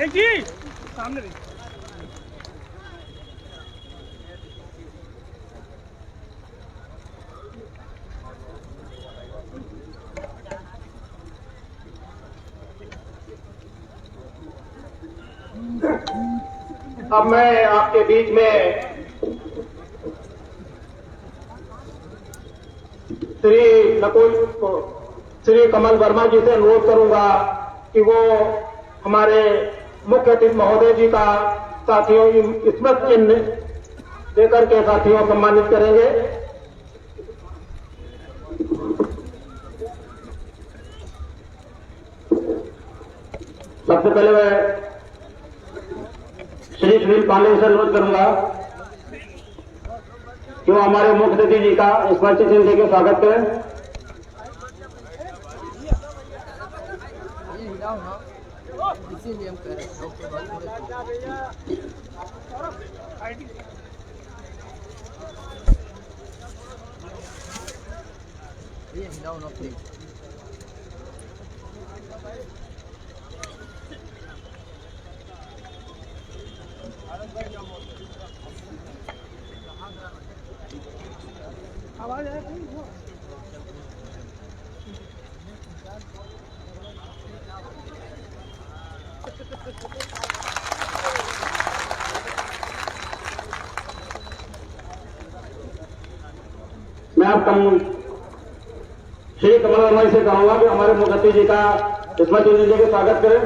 जी सामने अब मैं आपके बीच में श्री कमल वर्मा जी से अनुरोध करूंगा कि वो हमारे मुख्य अतिथि महोदय जी का साथियों स्मृति चिन्ह देकर के साथियों सम्मानित करेंगे। सबसे पहले मैं श्री सुनील पांडे से अनुरोध करूंगा कि वो हमारे मुख्य अतिथि जी का स्मृति चिन्ह देकर स्वागत करें। इसीलिए हम कह रहे हैं हिलाओ ना प्लीज। आवाज आए मैं आप श्री कमल वर्मा से कहूंगा कि हमारे मुख्य अतिथि जी का स्मृति चिन्ह देकर स्वागत करें।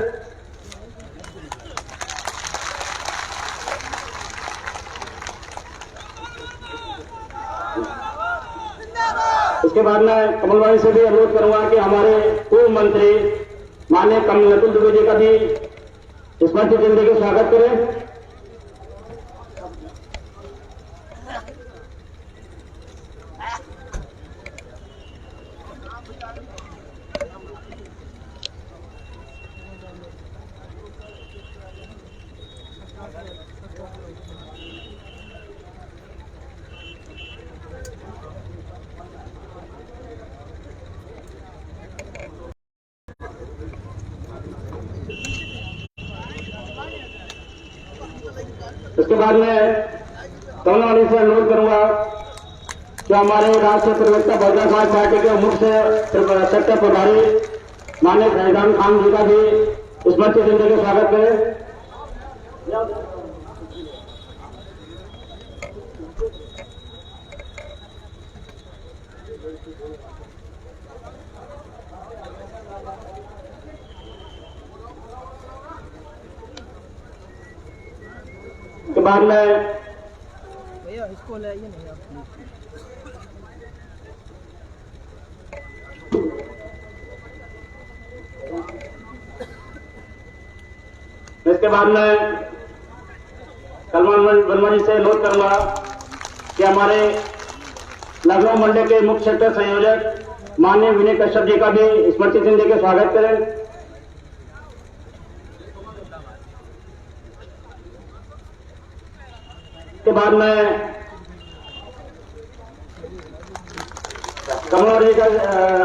इसके बाद मैं कमल भाई से भी अनुरोध करूंगा कि हमारे पूर्व मंत्री माननीय कमल नकुल दुबे जी का भी स्मृति चिन्ह देकर स्वागत करें। इसके बाद मैं कमलवाणी से अनुरोध करूंगा कि हमारे राष्ट्रीय प्रवक्ता बहुजन समाज पार्टी के मुख्य सेक्टर प्रभारी माननीय फैजान खान जी का भी स्मृति चिन्ह देकर स्वागत करें। के बाद में भैया इसको ले आइए नहीं आप। इसके बाद में कमल वर्मा जी से अनुरोध करूंगा कि हमारे लखनऊ मंडल के मुख्य सेक्टर संयोजक माननीय विनय कश्यप जी का भी स्मृति चिन्ह देकर स्वागत करें। के बाद में कमल जी का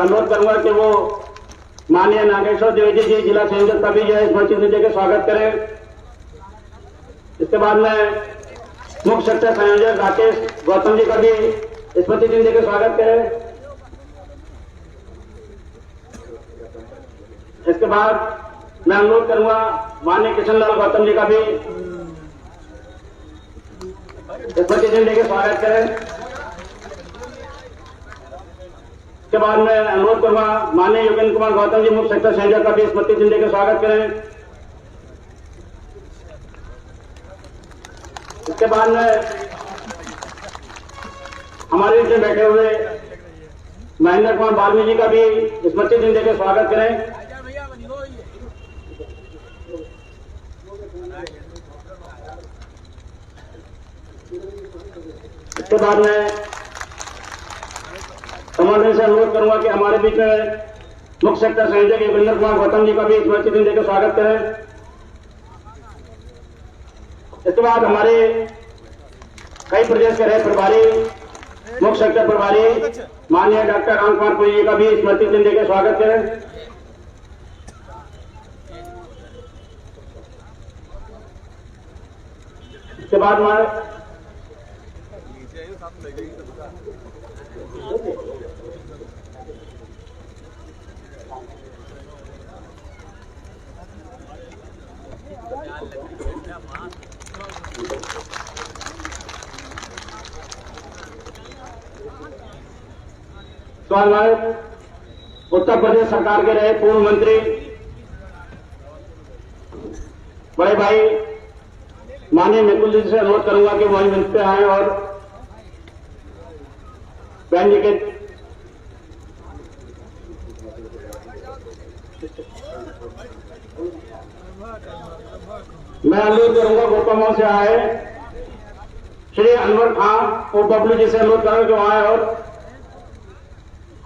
अनुरोध करूंगा कि वो माननीय नागेश्वर द्विवेदी जी जिला संयोजक का भी जो है स्मृति चिन्ह देकर स्वागत करें। इसके बाद में मुख्य सेक्टर संयोजक राकेश गौतम जी का भी स्मृति चिन्ह देकर स्वागत करें। इसके बाद मैं अनुरोध करूंगा माननीय किशनलाल गौतम जी का भी स्मृति चिन्ह देकर स्वागत करें। इसके बाद में अनुरोध करूंगा माननीय योगेंद्र कुमार गौतम जी मुख्य सेक्टर संयोजक का भी स्मृति चिन्ह देकर स्वागत करें। इसके बाद में हमारे बीच में बैठे हुए महेंद्र कुमार वाल्मीकि जी का भी स्मृति चिन्ह देकर स्वागत करें। इसके बाद में कमांडर से अनुरोध करूंगा कि हमारे बीच में मुख्य सेक्टर संयोजक योगेंद्र कुमार गौतम जी का भी स्मृति चिन्ह देकर स्वागत करें। इसके बाद हमारे कई प्रदेश के रहे प्रभारी मुख्य सेक्टर प्रभारी माननीय डॉक्टर राम कुमार पुरी जी का भी स्मृति चिन्ह देकर स्वागत करें। इसके बाद मैं सवाल उत्तर प्रदेश सरकार के रहे पूर्व मंत्री बड़े भाई माननीय निकुल जी से अनुरोध करूंगा कि वही मंच पे आए और बहन जी के मैं अनुरोध करूंगा गोपामाओं से आए श्री अनवर खान और बबलू जी से अनुरोध करूंगा कि आए और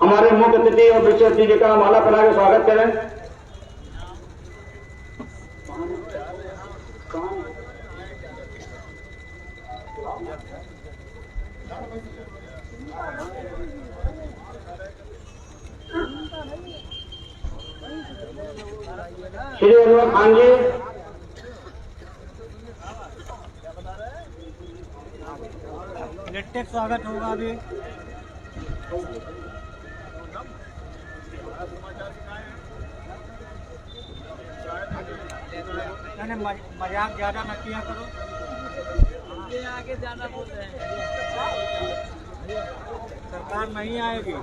हमारे मुख्य अतिथि और विशेष अतिथि जी का माला पहना के स्वागत करें। श्री अनवर खान जी, इलेक्ट्रिक स्वागत होगा अभी। मजाक ज्यादा न किया करो, आगे ज्यादा बोल रहे हैं। सरकार नहीं आएगी।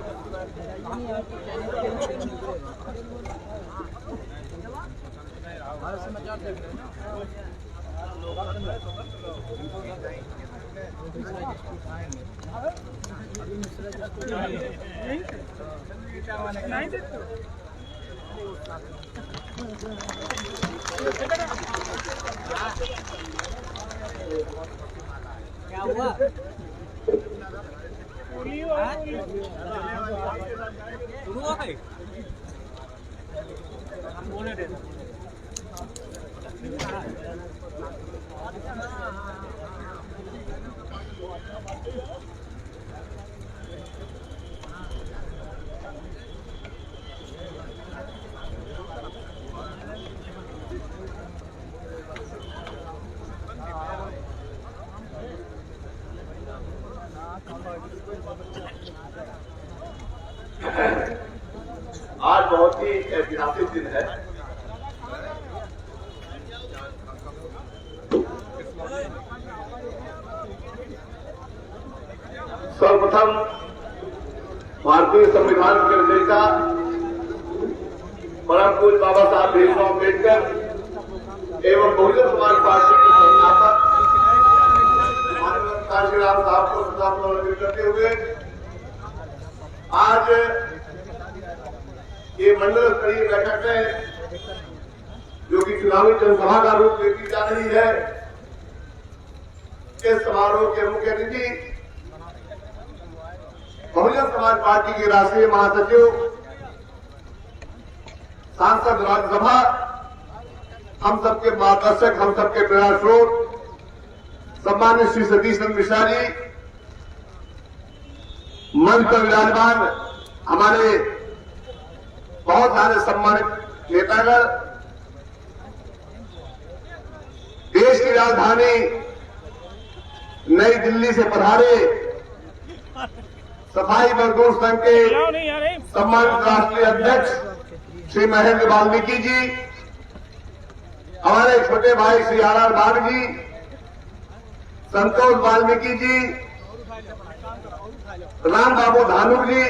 समाचार देख रहे हैं ना। क्या हुआ? शुरू हो गई? हम बोले थे आज बहुत ही ऐतिहासिक दिन है। सर्वप्रथम भारतीय संविधान के रचयिता परम पूज्य बाबा साहब भीमराव अम्बेडकर एवं बहुजन समाज पार्टी के संस्थापक काशीराम साहब को श्रद्धांजलि करते हुए आज ये मंडल स्तरीय बैठक है जो कि चुनावी जनसभा का रूप लेती जा रही है। इस समारोह के मुख्य अतिथि बहुजन समाज पार्टी के राष्ट्रीय महासचिव, सांसद राज्यसभा, हम सबके मार्गदर्शक, हम सबके प्रेरणा स्रोत, सम्मानित श्री सतीश चंद्र मिश्रा जी, मंच पर विराजमान हमारे बहुत सारे सम्मानित नेतागण, देश की राजधानी नई दिल्ली से पधारे सफाई मजदूर संघ के सम्मानित राष्ट्रीय अध्यक्ष श्री महेंद्र वाल्मीकि जी, हमारे छोटे भाई श्री आर बाग जी, संतोष वाल्मीकि जी, राम बाबू धानुक जी,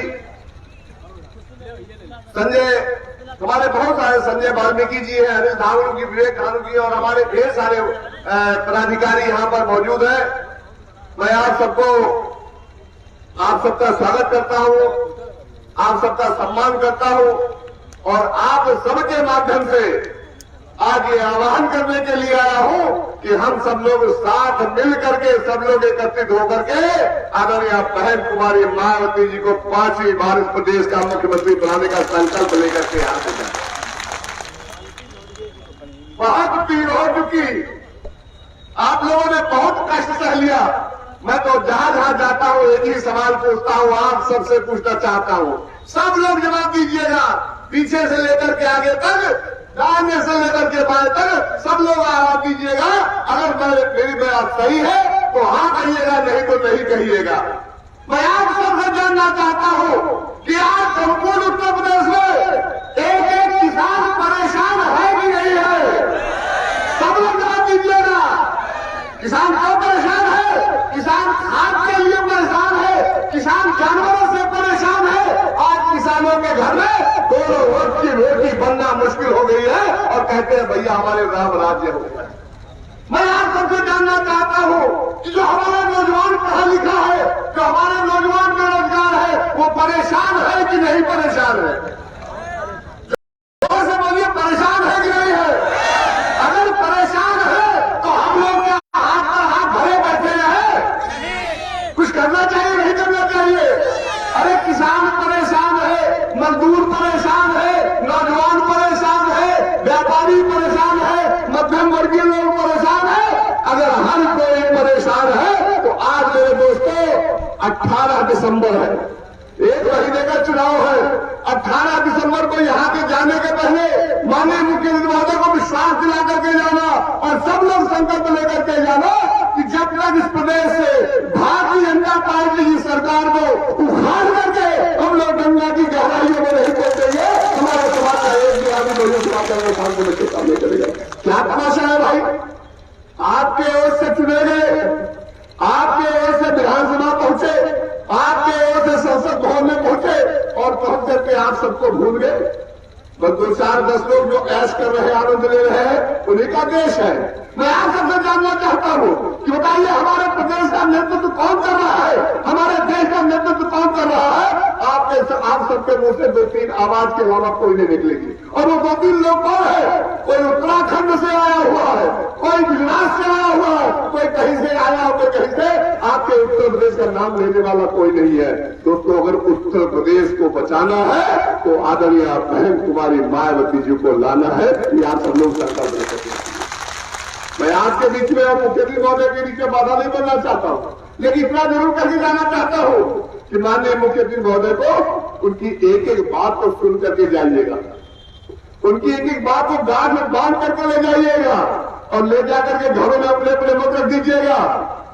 संजय, हमारे बहुत सारे संजय वाल्मीकि जी हैं, हरीश धानुक जी, विवेक धानुक जी और हमारे ढेर सारे पदाधिकारी यहाँ पर मौजूद हैं। मैं आप सबका स्वागत करता हूँ, आप सबका सम्मान करता हूँ और आप सबके माध्यम से आज ये आह्वान करने के लिए आया हूँ कि हम सब लोग साथ मिल करके, सब लोग एकत्रित होकर के आदरणीय बहन कुमारी मायावती जी को 5वीं बार इस प्रदेश का मुख्यमंत्री बनाने का संकल्प लेकर के यहाँ से जाए। बहुत पीड़ हो चुकी, आप लोगों ने बहुत कष्ट सह लिया। मैं तो जहां जहां जाता हूं एक ही सवाल पूछता हूं, आप सबसे पूछना चाहता हूं, सब लोग जवाब दीजिएगा, पीछे से लेकर के आगे तक दाहिने से लेकर के बाएं तक सब लोग आवाज दीजिएगा। अगर मेरी बात सही है तो हाँ कहिएगा, नहीं तो नहीं कहिएगा। मैं आप सबसे जानना चाहता हूं कि आज संपूर्ण उत्तर प्रदेश में एक एक किसान परेशान है कि नहीं है? सब लोग जवाब दीजिएगा। किसान क्यों परेशान है? किसान खाद के लिए परेशान है, किसान जानवरों से परेशान है। आज किसानों के घर में 2 वक्त की रोटी बनना मुश्किल हो गई है और कहते हैं भैया हमारे राम राज्य हो गया। मैं आप सबसे जानना चाहता हूं कि जो हमारा नौजवान पढ़ा लिखा है, जो हमारे नौजवान बेरोजगार है, वो परेशान है कि नहीं परेशान है? जोर से बोलिए, परेशान है कि नहीं है? अगर परेशान है तो हम लोग क्या हाथ पर हाथ भरे बैठे हैं? कुछ करना चाहिए, नहीं करना चाहिए? अरे किसान परेशान है, मजदूर परेशान है, नौजवान परेशान है, व्यापारी परेशान है, मध्यम वर्गीय लोग परेशान है। अगर हर कोई परेशान है तो आज मेरे दोस्तों 18 दिसंबर है, 1 महीने का चुनाव है। 18 दिसंबर को यहाँ के जाने के पहले माननीय मुख्यमंत्री महोदय को विश्वास दिला करके जाना और सब लोग संकल्प लेकर के जाना कि जब तक इस प्रदेश से भारतीय जनता पार्टी की सरकार को उखाड़ करके हम लोग गंगा की गहराइयों में नहीं पहुंचेंगे, हमारे समाज का एक भी आदमी दोनों समाज का शांति में सामने करेगा। क्या तमाशा है भाई? आपके ओर से चुने गए, आपके ओर से विधानसभा पहुंचे, आपके ओर से संसद भवन में पहुंचे और पहुंच करके आप सबको भूल गए। बस 2-4-10 लोग जो ऐश कर रहे हैं, आनंद ले रहे हैं, उन्हीं का देश है। मैं आप सबसे जानना चाहता हूं कि बताइए हमारे प्रदेश का नेतृत्व कौन कर रहा है? हमारे देश का नेतृत्व कौन कर रहा है? आप सबके मुंह से 2-3 आवाज के अलावा कोई नहीं निकलेगी। और वो 2-3 लोग कौन है? कोई उत्तराखंड से आया हुआ है, कोई गुजरात से आया हुआ है, कोई कहीं से आया हो, कोई कहीं से। आपके उत्तर प्रदेश का नाम लेने वाला कोई नहीं है। दोस्तों, अगर उत्तर प्रदेश को बचाना है तो आदरणीय बहन कुमारी मायावती जी को लाना है। ये आप सब लोग संकल्प ले सकते हैं। मैं आपके बीच में और मुख्यमंत्री महोदय के बीच में बाधा नहीं बनना चाहता हूं, लेकिन इतना जरूर करके जाना चाहता हूं कि माननीय मुख्यमंत्री महोदय को उनकी एक एक बात को सुन करके जाइएगा, उनकी एक एक बात को गांठ में बांध करके ले जाइएगा और ले जाकर के घरों में अपने अपने मत रख दीजिएगा।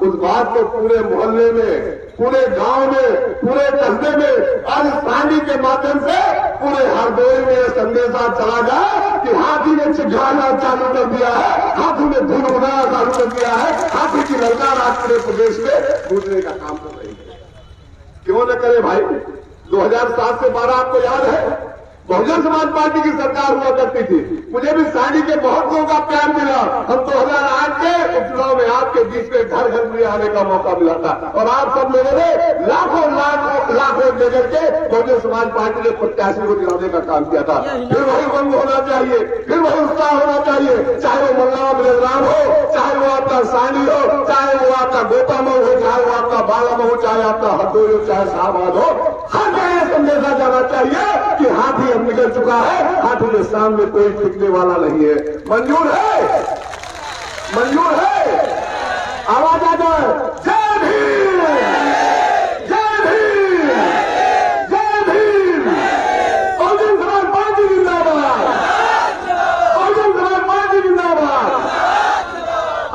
उस बात को पूरे मोहल्ले में, पूरे गांव में, पूरे कस्बे में आज सांडी के माध्यम से पूरे हरदोई में संदेशा चला जाए कि हाथी ने चिढ़ाना चालू कर दिया है, हाथी ने धुन उड़ाना चालू कर दिया है, हाथी की ललकार आज पूरे प्रदेश में कूदने का काम कर रही है। क्यों न करे भाई? 2007 से 12 आपको याद है, बहुजन समाज पार्टी की सरकार हुआ करती थी। मुझे भी सांडी के बहुत लोगों का प्यार मिला। हम 2008 के उपचुनाव में आपके बीच में घर घर में आने का मौका मिला था और आप सब लोगों ने लाखों लेकर के बहुजन समाज पार्टी ने प्रत्याशी को दिलाने का काम किया था। फिर वही रंग होना चाहिए, फिर वही उत्साह होना चाहिए, चाहे वो मल्लावा बलराम हो, चाहे वो आपका सांडी हो, चाहे वो आपका गोपामऊ हो, चाहे वो आपका बालामऊ, चाहे आपका हरदोई हो, चाहे शाहबाद हो। हर जगह संदेशा जाना चाहिए कि हाथी अब निकल चुका है, हाथी के सामने कोई टिकने वाला नहीं है। मंजूर है? मंजूर है? आवाज आ जाए। जय भीम, जय भीम, जय भीम। बहुजन समाज पार्टी जिंदाबाद, बहुजन समाज पार्टी जिंदाबाद।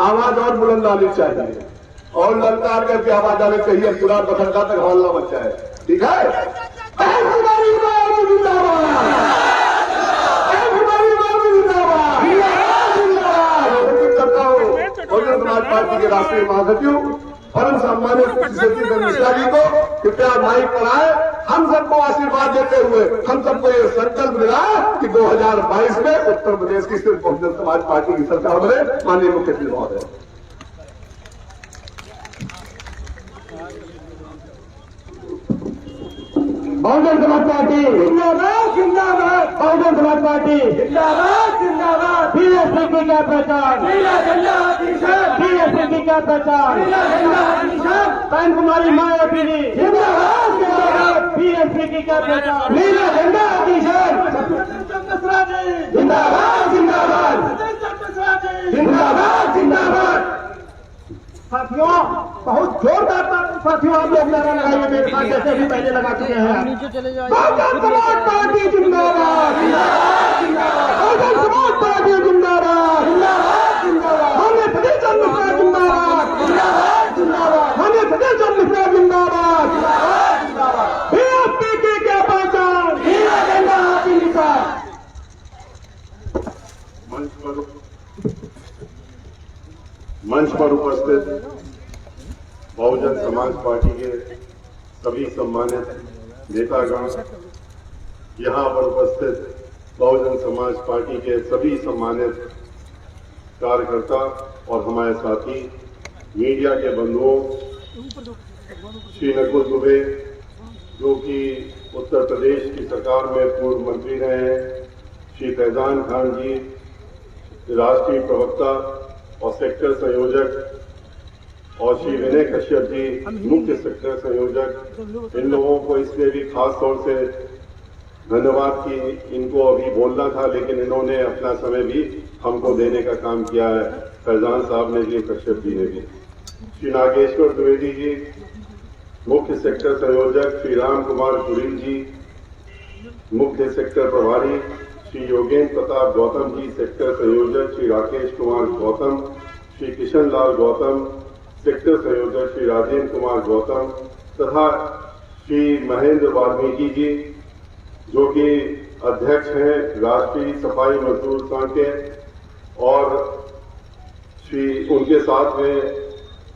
आवाज और बुलंद आनी चाहिए और ललकार करके आवाज आनी चाहिए, पूरा बखरका तक हल्ला मचा है। ठीक है? बहुजन समाज पार्टी के राष्ट्रीय महासचिव परम सम्मानित सतीश मिश्रा जी को कृपया माइक पर आए। हम सबको आशीर्वाद देते हुए हम सबको ये संकल्प मिला कि 2022 में उत्तर प्रदेश की सिर्फ बहुजन समाज पार्टी की सरकार बने। माननीय मुख्यमंत्री महोदय, बहुजन समाज पार्टी जिंदाबाद, जिंदाबाद। बहुजन समाज पार्टी जिंदाबाद, जिंदाबाद। बीएसपी का प्रचार, बीएसपी का प्रचार, बहन कुमारी मायावती जी जिंदाबाद, जिंदाबाद। बीएसपी का प्रचार, नीला झंडा जिंदाबाद, जिंदाबाद, जिंदाबाद, जिंदाबाद। साथियों बहुत जोरदार साथियों आप लोग नारा लगाइए मेरे साथ जैसे अभी पहले लगा चुके हैं। नीचे चले जाओ। बहुजन समाज पार्टी जिंदाबाद, बहुजन समाज पार्टी जिंदाबाद, हमें प्रदेश चंद्र मिश्रा जिंदाबाद, हमें प्रदेश चंद्र मिश्रा जिंदाबाद। बीएसपी की क्या पहचान, आपकी निशान। मंच पर उपस्थित बहुजन समाज पार्टी के सभी सम्मानित नेतागण, यहां पर उपस्थित बहुजन समाज पार्टी के सभी सम्मानित कार्यकर्ता और हमारे साथी मीडिया के बंधुओं, श्री नकुल दुबे जो कि उत्तर प्रदेश की सरकार में पूर्व मंत्री रहे हैं, श्री फैजान खान जी राष्ट्रीय प्रवक्ता और सेक्टर संयोजक, और श्री विनय कश्यप जी मुख्य सेक्टर संयोजक, इन लोगों को इसलिए भी खास तौर से धन्यवाद कि इनको अभी बोलना था लेकिन इन्होंने अपना समय भी हमको देने का काम किया है। फैजान साहब ने भी, कश्यप जी ने भी। श्री नागेश्वर द्विवेदी जी मुख्य सेक्टर संयोजक, श्री राम कुमार कुरील जी मुख्य सेक्टर प्रभारी, श्री योगेंद्र प्रताप गौतम जी सेक्टर संयोजक, श्री राकेश कुमार गौतम, श्री किशन लाल गौतम सेक्टर संयोजक, श्री राजेंद्र कुमार गौतम तथा श्री महेंद्र वाल्मीकि जी जो कि अध्यक्ष हैं राष्ट्रीय सफाई मजदूर संघ के, और श्री उनके साथ में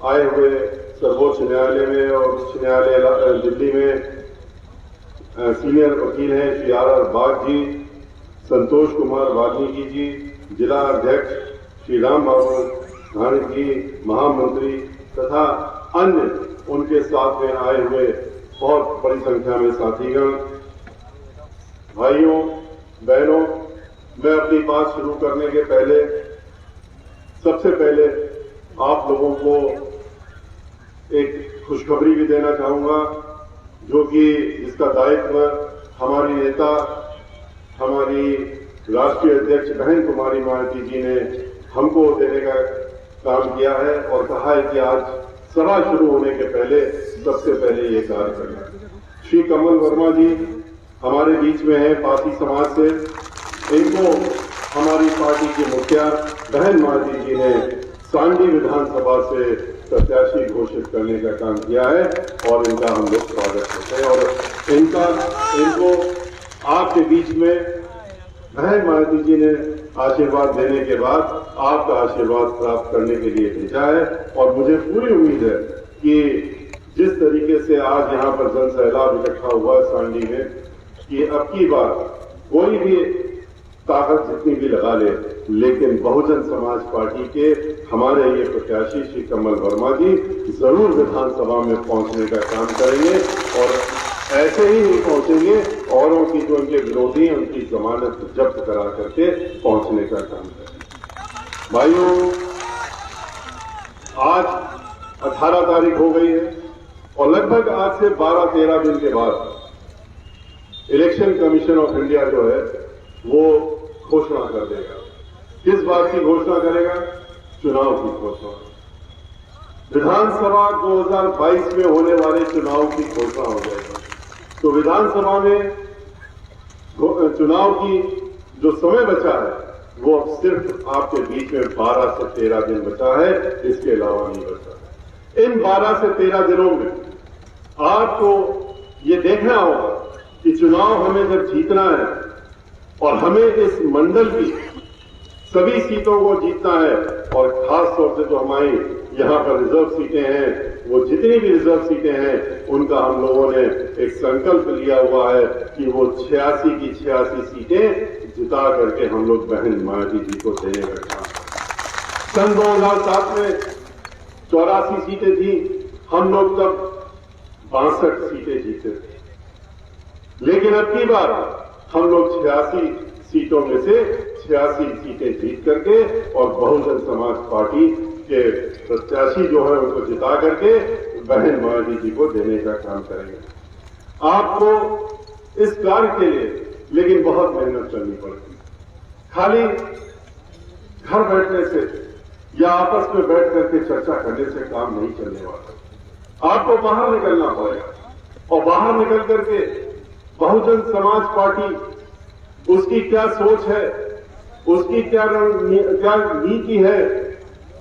आए हुए सर्वोच्च न्यायालय में और उच्च न्यायालय दिल्ली में सीनियर वकील हैं श्री आर बाग जी, संतोष कुमार वाल्मीकि जी जिला अध्यक्ष, श्री राम बाबू धानी जी महामंत्री तथा अन्य उनके साथ में आए हुए बहुत बड़ी संख्या में साथीगण, भाइयों बहनों, मैं अपनी बात शुरू करने के पहले सबसे पहले आप लोगों को एक खुशखबरी भी देना चाहूंगा जो कि जिसका दायित्व हमारी नेता, हमारी राष्ट्रीय अध्यक्ष बहन कुमारी मायावती जी ने हमको देने का काम किया है और कहा है कि आज सभा शुरू होने के पहले सबसे पहले ये कार्य करना। श्री कमल वर्मा जी हमारे बीच में है पासी समाज से, इनको हमारी पार्टी की मुखिया बहन मायावती जी ने सांडी विधानसभा से प्रत्याशी घोषित करने का काम किया है और इनका हम लोग स्वागत करते हैं। और इनको आपके बीच में बहन मायावती जी ने आशीर्वाद देने के बाद आपका आशीर्वाद प्राप्त करने के लिए भेजा है और मुझे पूरी उम्मीद है कि जिस तरीके से आज यहाँ पर जन सैलाब इकट्ठा हुआ सांडी में, कि अब की बार कोई भी ताकत जितनी भी लगा ले, लेकिन बहुजन समाज पार्टी के हमारे ये प्रत्याशी श्री कमल वर्मा जी जरूर विधानसभा में पहुंचने का काम करेंगे और ऐसे ही नहीं पहुंचेंगे, औरों की जो उनके विरोधी हैं उनकी जमानत जब्त करा करके पहुंचने का काम करेंगे। भाइयों, आज 18 तारीख हो गई है और लगभग आज से 12-13 दिन के बाद इलेक्शन कमीशन ऑफ इंडिया जो है वो घोषणा कर देगा। किस बात की घोषणा करेगा? चुनाव की घोषणा। विधानसभा 2022 में होने वाले चुनाव की घोषणा हो जाएगी। तो विधानसभा में चुनाव की जो समय बचा है वो अब सिर्फ आपके बीच में 12 से 13 दिन बचा है, इसके अलावा नहीं बचा है। इन 12 से 13 दिनों में आपको ये देखना होगा कि चुनाव हमें जब जीतना है और हमें इस मंडल की सभी सीटों को जीतना है और खास तौर से जो हमारी यहाँ पर रिजर्व सीटें हैं, वो जितनी भी रिजर्व सीटें हैं उनका हम लोगों ने एक संकल्प लिया हुआ है कि वो 86 की 86 सीटें जिता करके हम लोग बहन मायावती जी को देने का काम। सन 2007 में 84 सीटें थी, हम लोग तब 62 सीटें जीते थे, लेकिन अब की बार हम लोग 86 सीटों में से 86 सीटें जीत करके और बहुजन समाज पार्टी के प्रत्याशी जो है उनको जिता करके बहन मायावती जी को देने का काम करेंगे। आपको इस कार्य के लिए लेकिन बहुत मेहनत करनी पड़ती। खाली घर बैठने से या आपस में बैठ करके चर्चा करने से काम नहीं चलने वाला। आपको बाहर निकलना पड़ेगा और बाहर निकल करके बहुजन समाज पार्टी उसकी क्या सोच है, उसकी क्या नीति है,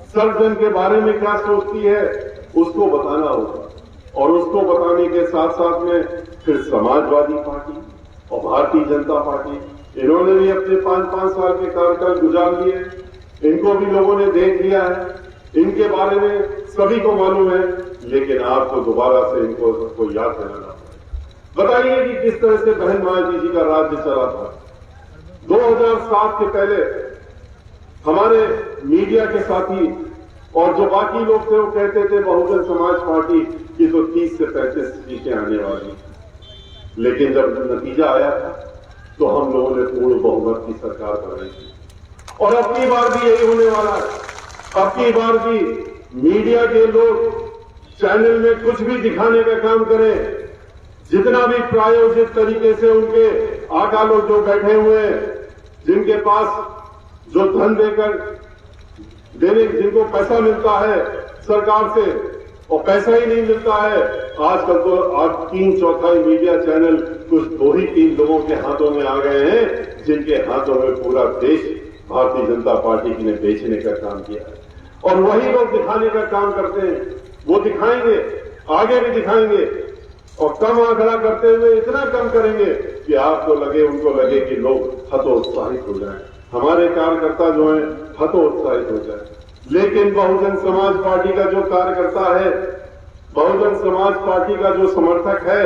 सर्वजन के बारे में क्या सोचती है, उसको बताना होगा। और उसको बताने के साथ साथ में फिर समाजवादी पार्टी और भारतीय जनता पार्टी, इन्होंने भी अपने 5-5 साल के कार्यकाल गुजार लिए। इनको भी लोगों ने देख लिया है, इनके बारे में सभी को मालूम है, लेकिन आपको दोबारा से इनको सबको याद दिलाना पड़ेगा। बताइए कि किस तरह से बहन मायावती जी का राज्य चला था। 2007 के पहले हमारे मीडिया के साथी और जो बाकी लोग थे वो कहते थे बहुजन समाज पार्टी की तो 30 से 35 सीटें आने वाली, लेकिन जब नतीजा आया था तो हम लोगों ने पूर्ण बहुमत की सरकार बनाई थी। और अपनी बार भी यही होने वाला है। अपनी बार भी मीडिया के लोग चैनल में कुछ भी दिखाने का काम करें, जितना भी प्रायोजित तरीके से उनके आका लोग जो बैठे हुए हैं, जिनके पास जो धन जिनको पैसा मिलता है सरकार से और पैसा ही नहीं मिलता है। आजकल तो आज 3/4 मीडिया चैनल कुछ 2 ही 3 लोगों के हाथों में आ गए हैं, जिनके हाथों में पूरा देश भारतीय जनता पार्टी ने बेचने का काम किया है। और वही लोग दिखाने का काम करते हैं, वो दिखाएंगे, आगे भी दिखाएंगे और कम आंकड़ा करते हुए इतना कम करेंगे कि आपको लगे, उनको लगे कि लोग हतोत्साहित हो जाएं, हमारे कार्यकर्ता जो हैं हतोत्साहित हो जाएं। लेकिन बहुजन समाज पार्टी का जो कार्यकर्ता है, बहुजन समाज पार्टी का जो समर्थक है,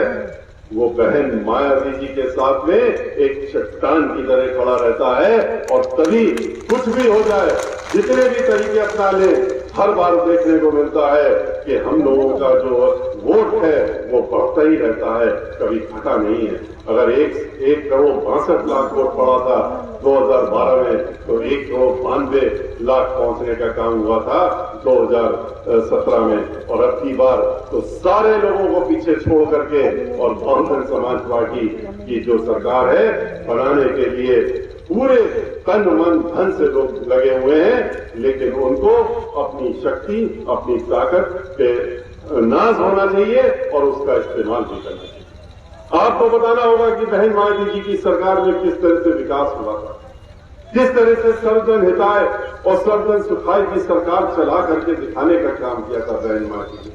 वो बहन मायावती जी के साथ में एक चट्टान की तरह खड़ा रहता है। और तभी कुछ भी हो जाए, जितने भी तरीके अपना ले, हर बार देखने को मिलता है कि हम लोगों का जो वोट है वो बढ़ता ही रहता है, कभी घटा नहीं है। अगर 1 करोड़ 62 लाख वोट पड़ा था 2012 में, तो 1 करोड़ 92 लाख पहुंचने का काम हुआ था 2017 में। और अब की बार तो सारे लोगों को पीछे छोड़ करके और बहुजन समाज पार्टी की जो सरकार है बनाने के लिए पूरे तन मन धन से लोग लगे हुए हैं। लेकिन उनको अपनी शक्ति, अपनी ताकत पे नाज होना चाहिए और उसका इस्तेमाल भी करना चाहिए। आपको बताना होगा कि बहन मायावती जी की सरकार में किस तरह से विकास हुआ था, किस तरह से सर्वजन हिताय और सर्वजन सुखाय की सरकार चला करके दिखाने का काम किया था बहन मायावती जी।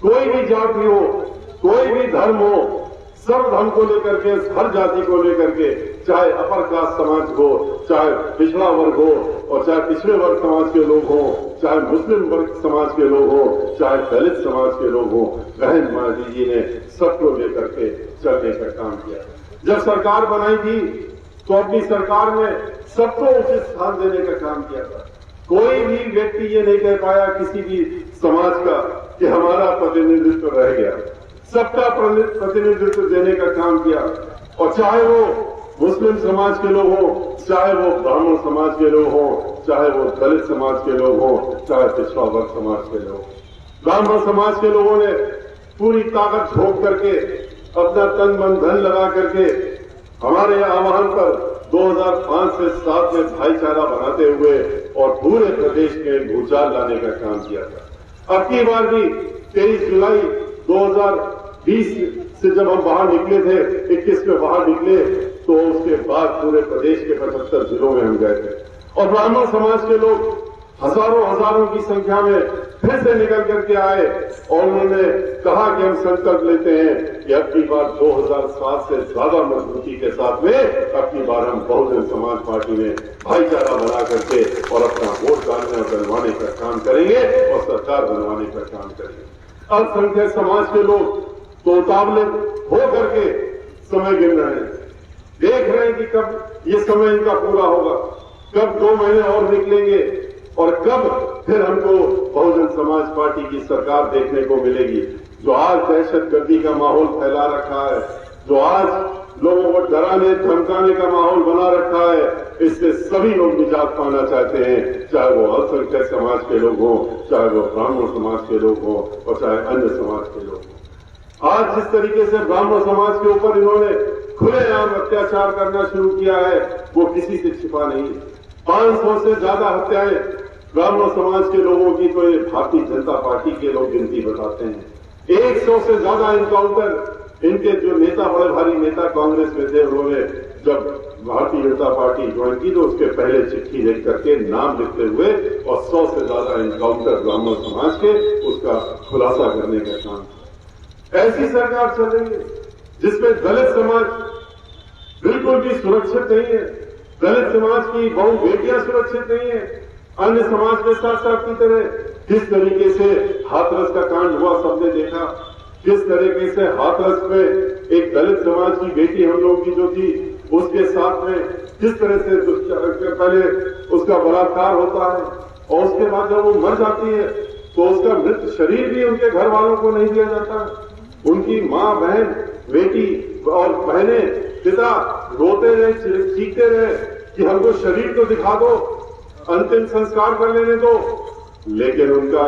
कोई भी जाति हो, कोई भी धर्म हो, सब धर्म को लेकर के, हर जाति को लेकर के, चाहे अपर कास्ट समाज हो, चाहे पिछड़ा वर्ग हो और चाहे पिछड़े वर्ग समाज के लोग हों, चाहे मुस्लिम वर्ग समाज के लोग हों, चाहे दलित समाज के लोग हों, बहन मायावती जी ने सबको लेकर के चलने का काम किया। जब सरकार बनाई थी तो अपनी सरकार में सबको उचित स्थान देने का काम किया था। कोई भी व्यक्ति ये नहीं कह पाया किसी भी समाज का कि हमारा प्रतिनिधित्व रह गया। सबका प्रतिनिधित्व देने का काम किया। और चाहे वो मुस्लिम समाज के लोग हों, चाहे वो ब्राह्मण समाज के लोग हों, चाहे वो दलित समाज के लोग हों, चाहे पिछड़ा वर्ग समाज के लोग। ब्राह्मण समाज के लोगों ने पूरी ताकत झोंक करके, अपना तन मन धन लगा करके हमारे आह्वान पर 2005 से 7 में भाईचारा बनाते हुए और पूरे प्रदेश में भूचाल लाने का काम किया था। अब की बार भी 23 जुलाई 2020 से जब हम बाहर निकले थे, 21 में बाहर निकले, तो उसके बाद पूरे प्रदेश के 75 जिलों में हम गए थे। और ब्राह्मण समाज के लोग हजारों की संख्या में फिर से निकल करके आए और उन्होंने कहा कि हम संकल्प लेते हैं कि अब की बार 2007 से ज्यादा मजबूती के साथ में अब की बार हम बहुजन समाज पार्टी में भाईचारा बना करके और अपना वोट डालने और डलवाने का काम करेंगे और सरकार बनवाने का काम करेंगे। अल्पसंख्यक समाज के लोग तो उतावले हो करके समय गिन रहे हैं, देख रहे हैं कि कब ये समय इनका पूरा होगा, कब 2 महीने और निकलेंगे और कब फिर हमको बहुजन समाज पार्टी की सरकार देखने को मिलेगी। जो आज दहशतगर्दी का माहौल फैला रखा है, जो आज लोगों को डराने धमकाने का माहौल बना रखा है, इससे सभी लोग निजात पाना चाहते हैं, चाहे वो अल्पसंख्यक समाज के लोग हों, चाहे वो ब्राह्मण समाज के लोग हों और चाहे अन्य समाज के लोग हों। आज जिस तरीके से ब्राह्मण समाज के ऊपर इन्होंने खुलेआम अत्याचार करना शुरू किया है, वो किसी से छिपा नहीं। 500 से ज्यादा हत्याएं ब्राह्मण समाज के लोगों की तो ये भारतीय जनता पार्टी के लोग गिनती बताते हैं। 100 से ज्यादा इनकाउंटर इनके जो नेता, बड़े भारी नेता कांग्रेस में थे, उन्होंने जब भारतीय जनता पार्टी ज्वाइन की तो उसके पहले चिट्ठी लिख करके नाम लिखते हुए और 100 से ज्यादा इनकाउंटर ब्राह्मण समाज के उसका खुलासा करने का काम। ऐसी सरकार चल रही है जिसमें दलित समाज बिल्कुल भी सुरक्षित नहीं है। दलित समाज की बहु बेटियां सुरक्षित नहीं है। अन्य समाज के साथ साथ की तरह किस तरीके से हाथरस का कांड हुआ सबने देखा। किस तरीके से हाथरस में एक दलित समाज की बेटी हम लोगों की जो थी उसके साथ में किस तरह से पहले उसका बलात्कार होता है और उसके बाद जब वो मर जाती है तो उसका मृत शरीर भी उनके घर वालों को नहीं दिया जाता। उनकी माँ, बहन, बेटी और बहनें, पिता रोते रहे, चीखते रहे कि हमको शरीर तो दिखा दो, अंतिम संस्कार कर लेने दो। लेकिन उनका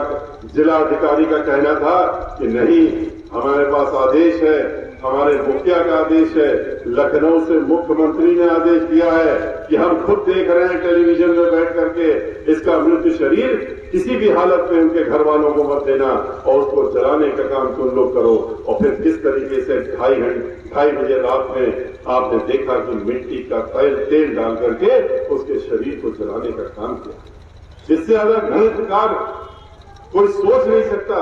जिला अधिकारी का कहना था कि नहीं, हमारे पास आदेश है, हमारे मुखिया का आदेश है, लखनऊ से मुख्यमंत्री ने आदेश दिया है कि हम खुद देख रहे हैं टेलीविजन में बैठ करके, इसका मृत शरीर किसी भी हालत में उनके घर वालों को मत देना और उसको जलाने का काम तुम लोग करो। और फिर किस तरीके से 2:30 बजे रात में आपने देखा कि मिट्टी का तेल डाल करके उसके शरीर को जलाने का काम किया। इससे ज्यादा घृणित कार्य कोई सोच नहीं सकता,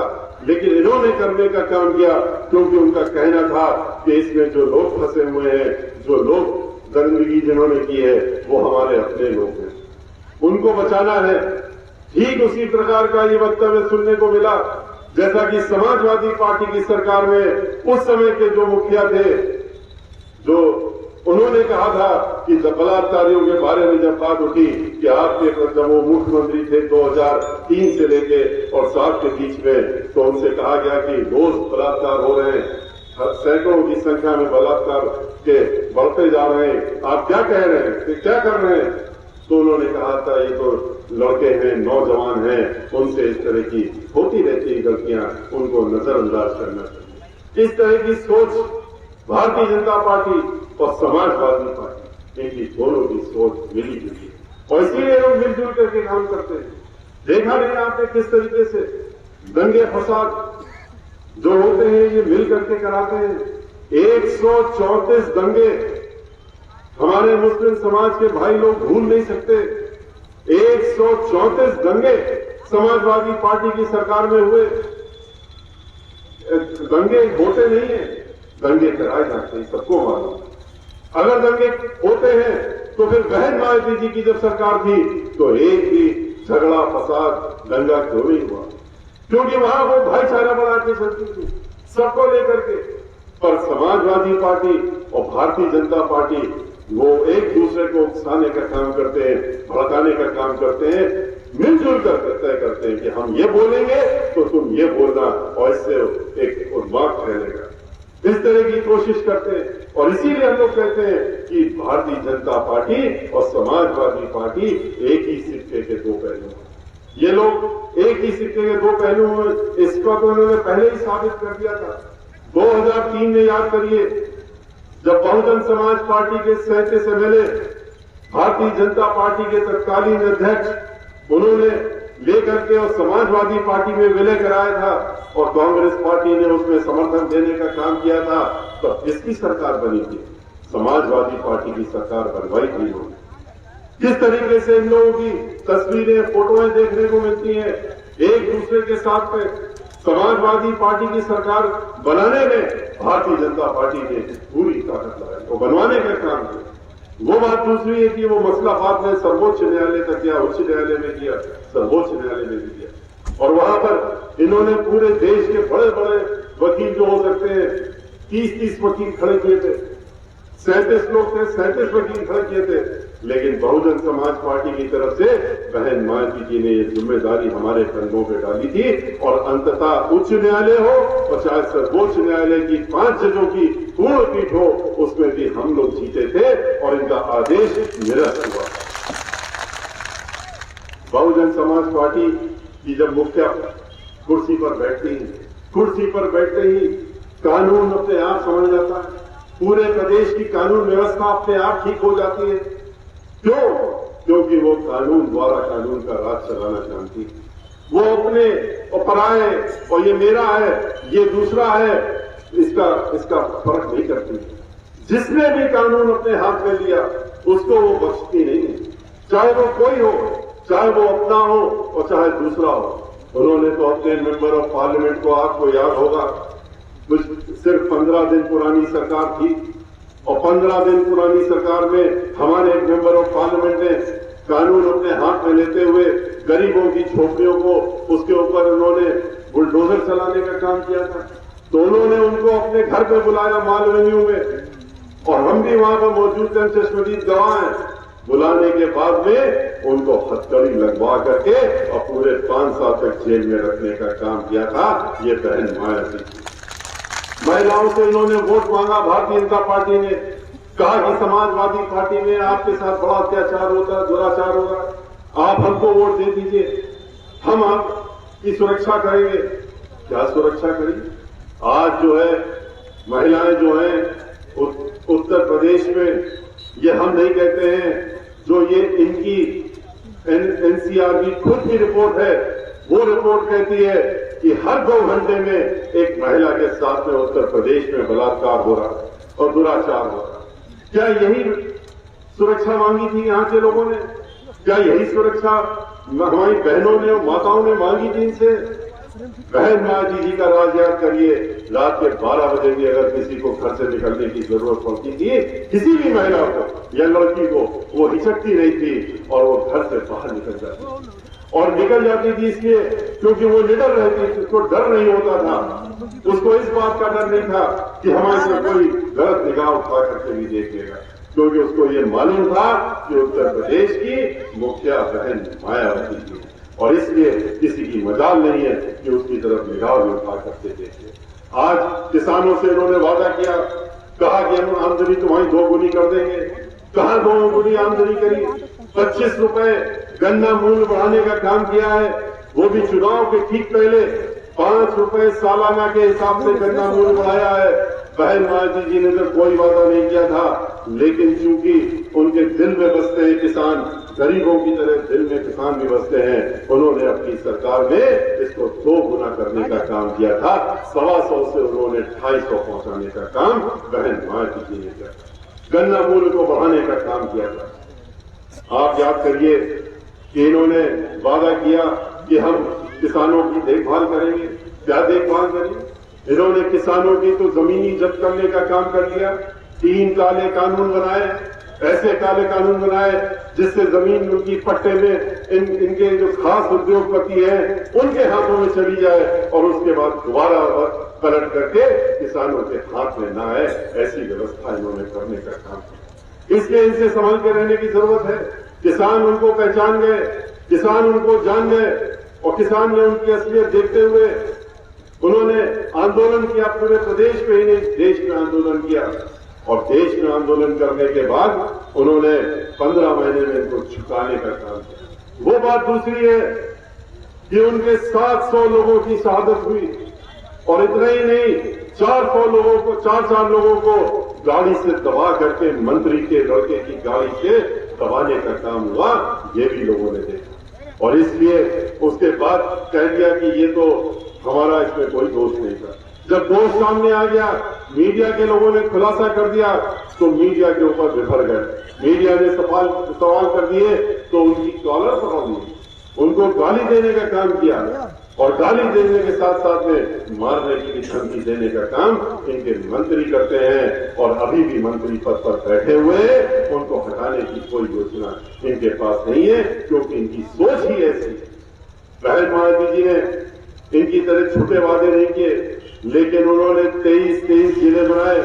लेकिन इन्होंने करने का काम किया क्योंकि उनका कहना था कि इसमें जो लोग फंसे हुए हैं, जो लोग गंदगी जिन्होंने की है, वो हमारे अपने लोग हैं, उनको बचाना है। ठीक उसी प्रकार का ये वक्तव्य सुनने को मिला जैसा कि समाजवादी पार्टी की सरकार में उस समय के जो मुखिया थे, जो उन्होंने कहा था कि जब बलात्कारियों के बारे में जब बात उठी कि आपके जब वो मुख्यमंत्री थे 2003 से लेके और 7 के बीच में, तो उनसे कहा गया कि रोज बलात्कार हो रहे हैं, सैकड़ों की संख्या में बलात्कार के बढ़ते जा रहे हैं, आप क्या कह रहे हैं, क्या कर रहे हैं? तो उन्होंने कहा था ये तो लड़के हैं, नौजवान हैं, उनसे इस तरह की होती रहती है गलतियां, उनको नजरअंदाज करना चाहिए। इस तरह की सोच भारतीय जनता पार्टी और समाजवादी पार्टी, इनकी दोनों की सोच मिली जुली है और इसीलिए लोग मिलजुल करके काम करते हैं। देखा नहीं आपने किस तरीके से दंगे फसाद जो होते हैं ये मिल करके कराते हैं। 134 दंगे हमारे मुस्लिम समाज के भाई लोग भूल नहीं सकते। 134 दंगे समाजवादी पार्टी की सरकार में हुए। दंगे होते नहीं है, दंगे कराए जाते हैं, सबको मालूम। अगर दंगे होते हैं तो फिर बहन मायावती जी की जब सरकार थी तो एक भी झगड़ा फसाद दंगा क्यों नहीं हुआ? क्योंकि वहां वो भाईचारा बना के चलती थी सबको लेकर के। पर समाजवादी पार्टी और भारतीय जनता पार्टी वो एक दूसरे को उकसाने का काम करते हैं, भड़काने का काम करते हैं, मिलजुल कर तय करते हैं कि हम ये बोलेंगे तो तुम ये बोलना और इससे एक उन्माद फैलेगा। इस तरह की कोशिश करते हैं और इसीलिए हम लोग कहते हैं कि भारतीय जनता पार्टी और समाजवादी पार्टी एक ही सिक्के के दो पहलू हैं। ये लोग एक ही सिक्के के दो पहलू हैं, इसको तो उन्होंने पहले ही साबित कर दिया था। 2003 में याद करिए जब बहुजन समाज पार्टी के 37 MLA भारतीय जनता पार्टी के तत्कालीन अध्यक्ष उन्होंने लेकर के और समाजवादी पार्टी में विलय कराया था और कांग्रेस पार्टी ने उसमें समर्थन देने का काम किया था, तो किसकी सरकार बनी थी? समाजवादी पार्टी की सरकार बनवाई थी उन्होंने। किस तरीके से इन लोगों की तस्वीरें, फोटोएं देखने को मिलती हैं एक दूसरे के साथ में। समाजवादी पार्टी की सरकार बनाने में भारतीय जनता पार्टी ने पूरी ताकत लगाई और बनवाने का काम किया। वो बात दूसरी है कि वो मसला बाद में सर्वोच्च न्यायालय तक गया, उच्च न्यायालय में किया, सर्वोच्च न्यायालय में भी किया और वहां पर इन्होंने पूरे देश के बड़े बड़े वकील जो हो सकते हैं 30-30 वकील खड़े किए थे, 37 लोग थे, 37 वकील खड़े किए थे। लेकिन बहुजन समाज पार्टी की तरफ से बहन मायावती जी ने ये जिम्मेदारी हमारे कंधों पे डाली थी और अंततः उच्च न्यायालय हो और चाहे सर्वोच्च न्यायालय की 5 जजों की पूर्ण पीठ हो, उसमें भी हम लोग जीते थे और इनका आदेश निरस्त हुआ। बहुजन समाज पार्टी की जब मुखिया कुर्सी पर बैठती है, कुर्सी पर बैठते ही कानून अपने आप समझ जाता है, पूरे प्रदेश की कानून व्यवस्था अपने आप ठीक हो जाती है। क्यों? क्योंकि वो कानून द्वारा कानून का राज चलाना जानती है। वो अपने और पराए और ये मेरा है, ये दूसरा है, इसका फर्क नहीं करती। जिसने भी कानून अपने हाथ में लिया उसको वो बख्शती नहीं है, चाहे वो कोई हो, चाहे वो अपना हो और चाहे दूसरा हो। उन्होंने तो अपने मेंबर ऑफ पार्लियामेंट को, आपको याद होगा, कुछ सिर्फ 15 दिन पुरानी सरकार थी और 15 दिन पुरानी सरकार में हमारे एक मेंबर ऑफ पार्लियामेंट ने कानून अपने हाथ में लेते हुए गरीबों की झोपड़ियों को, उसके ऊपर उन्होंने बुलडोजर चलाने का काम किया था। तो उन्होंने उनको अपने घर पे बुलाया मालवेन्यू में, और हम भी वहां पर मौजूद थे, चश्मदीद गवाह हैं। बुलाने के बाद में उनको हथकड़ी लगवा करके और पूरे 5 साल तक जेल में रखने का काम किया था ये बहन मायावती। महिलाओं से इन्होंने वोट मांगा, भारतीय जनता पार्टी ने कहा कि समाजवादी पार्टी में आपके साथ बड़ा अत्याचार होता है, दुराचार होगा, आप हमको वोट दे दीजिए, हम आपकी सुरक्षा करेंगे। क्या सुरक्षा करेंगे? आज जो है महिलाएं जो हैं उत्तर प्रदेश में, ये हम नहीं कहते हैं, जो ये इनकी एनसीआर की खुद की रिपोर्ट है, वो रिपोर्ट कहती है कि हर 2 घंटे में एक महिला के साथ में उत्तर प्रदेश में बलात्कार हो रहा है और दुराचार हो रहा है। क्या यही सुरक्षा मांगी थी यहाँ के लोगों ने? क्या यही सुरक्षा हमारी बहनों ने और माताओं ने मांगी थी इनसे? बहन मायावती जी का राज याद करिए, रात के 12 बजे भी अगर किसी को घर से निकलने की जरूरत पड़ती थी, किसी भी महिला को या लड़की को, वो हिचकती नहीं थी और वो घर से बाहर निकल जाती थी। और निकल जाती थी इसलिए क्योंकि वो निडर रहती थी, उसको डर नहीं होता था, उसको इस बात का डर नहीं था कि हमारे से कोई गलत निगाह उठा करके भी देख लेगा, क्योंकि उसको ये मालूम था कि उत्तर प्रदेश की मुखिया बहन मायावती थी और इसलिए किसी की मजाल नहीं है कि उसकी तरफ निगाह भी उठा करके देखे। आज किसानों से इन्होंने वादा किया, कहा कि हम आमदनी तुम्हारी 2 गुनी कर देंगे। कहां 2 गुनी आमदनी करी? 25 रुपए गन्ना मूल्य बढ़ाने का काम किया है, वो भी चुनाव के ठीक पहले 5 रुपए सालाना के हिसाब से गन्ना मूल्य बढ़ाया है। बहन मायावती जी ने तो कोई वादा नहीं किया था, लेकिन चूंकि उनके दिल में बसते हैं किसान, गरीबों की तरह दिल में किसान भी बसते हैं, उन्होंने अपनी सरकार में इसको 2 गुना करने का काम किया था। 125 से उन्होंने 250 पहुंचाने का काम बहन मायावती जी ने किया, गन्ना मूल्य को बढ़ाने का काम किया था। आप याद करिए कि इन्होंने वादा किया कि हम किसानों की देखभाल करेंगे। क्या देखभाल करेंगे? इन्होंने किसानों की तो जमीनी जब्त करने का काम कर लिया। 3 काले कानून बनाए, ऐसे काले कानून बनाए जिससे जमीन उनकी पट्टे में इनके जो खास उद्योगपति हैं उनके हाथों में चली जाए और उसके बाद दोबारा पलट करके किसानों के हाथ में ना आए, ऐसी व्यवस्था इन्होंने करने का काम किया। इसलिए इनसे संभल के रहने की जरूरत है। किसान उनको पहचान गए, किसान उनको जान गए और किसान ने उनकी असलियत देखते हुए उन्होंने आंदोलन किया। पूरे प्रदेश में ही नहीं, देश में आंदोलन किया और देश में आंदोलन करने के बाद उन्होंने 15 महीने में इनको झुकाने का काम किया। वो बात दूसरी है कि उनके 700 लोगों की शहादत हुई और इतना ही नहीं, 400 लोगों को, 4 लोगों को गाड़ी से दबा करके, मंत्री के लड़के की गाड़ी से दबाने का काम हुआ, ये भी लोगों ने देखा। और इसलिए उसके बाद कह दिया कि ये तो हमारा इसमें कोई दोष नहीं था। जब दोष सामने आ गया, मीडिया के लोगों ने खुलासा कर दिया तो मीडिया के ऊपर बिफर गए। मीडिया ने सवाल कर दिए तो उनकी कॉलर पकड़ ली, उनको गाली देने का काम किया और गाली देने के साथ साथ में मारने की भी धमकी देने का काम इनके मंत्री करते हैं। और अभी भी मंत्री पद पर बैठे हुए, उनको हटाने की कोई योजना इनके पास नहीं है, क्योंकि इनकी सोच ही ऐसी है। बहन मायावती जी ने इनकी तरह छोटे वादे नहीं किए, लेकिन उन्होंने 23 जिले बनाए।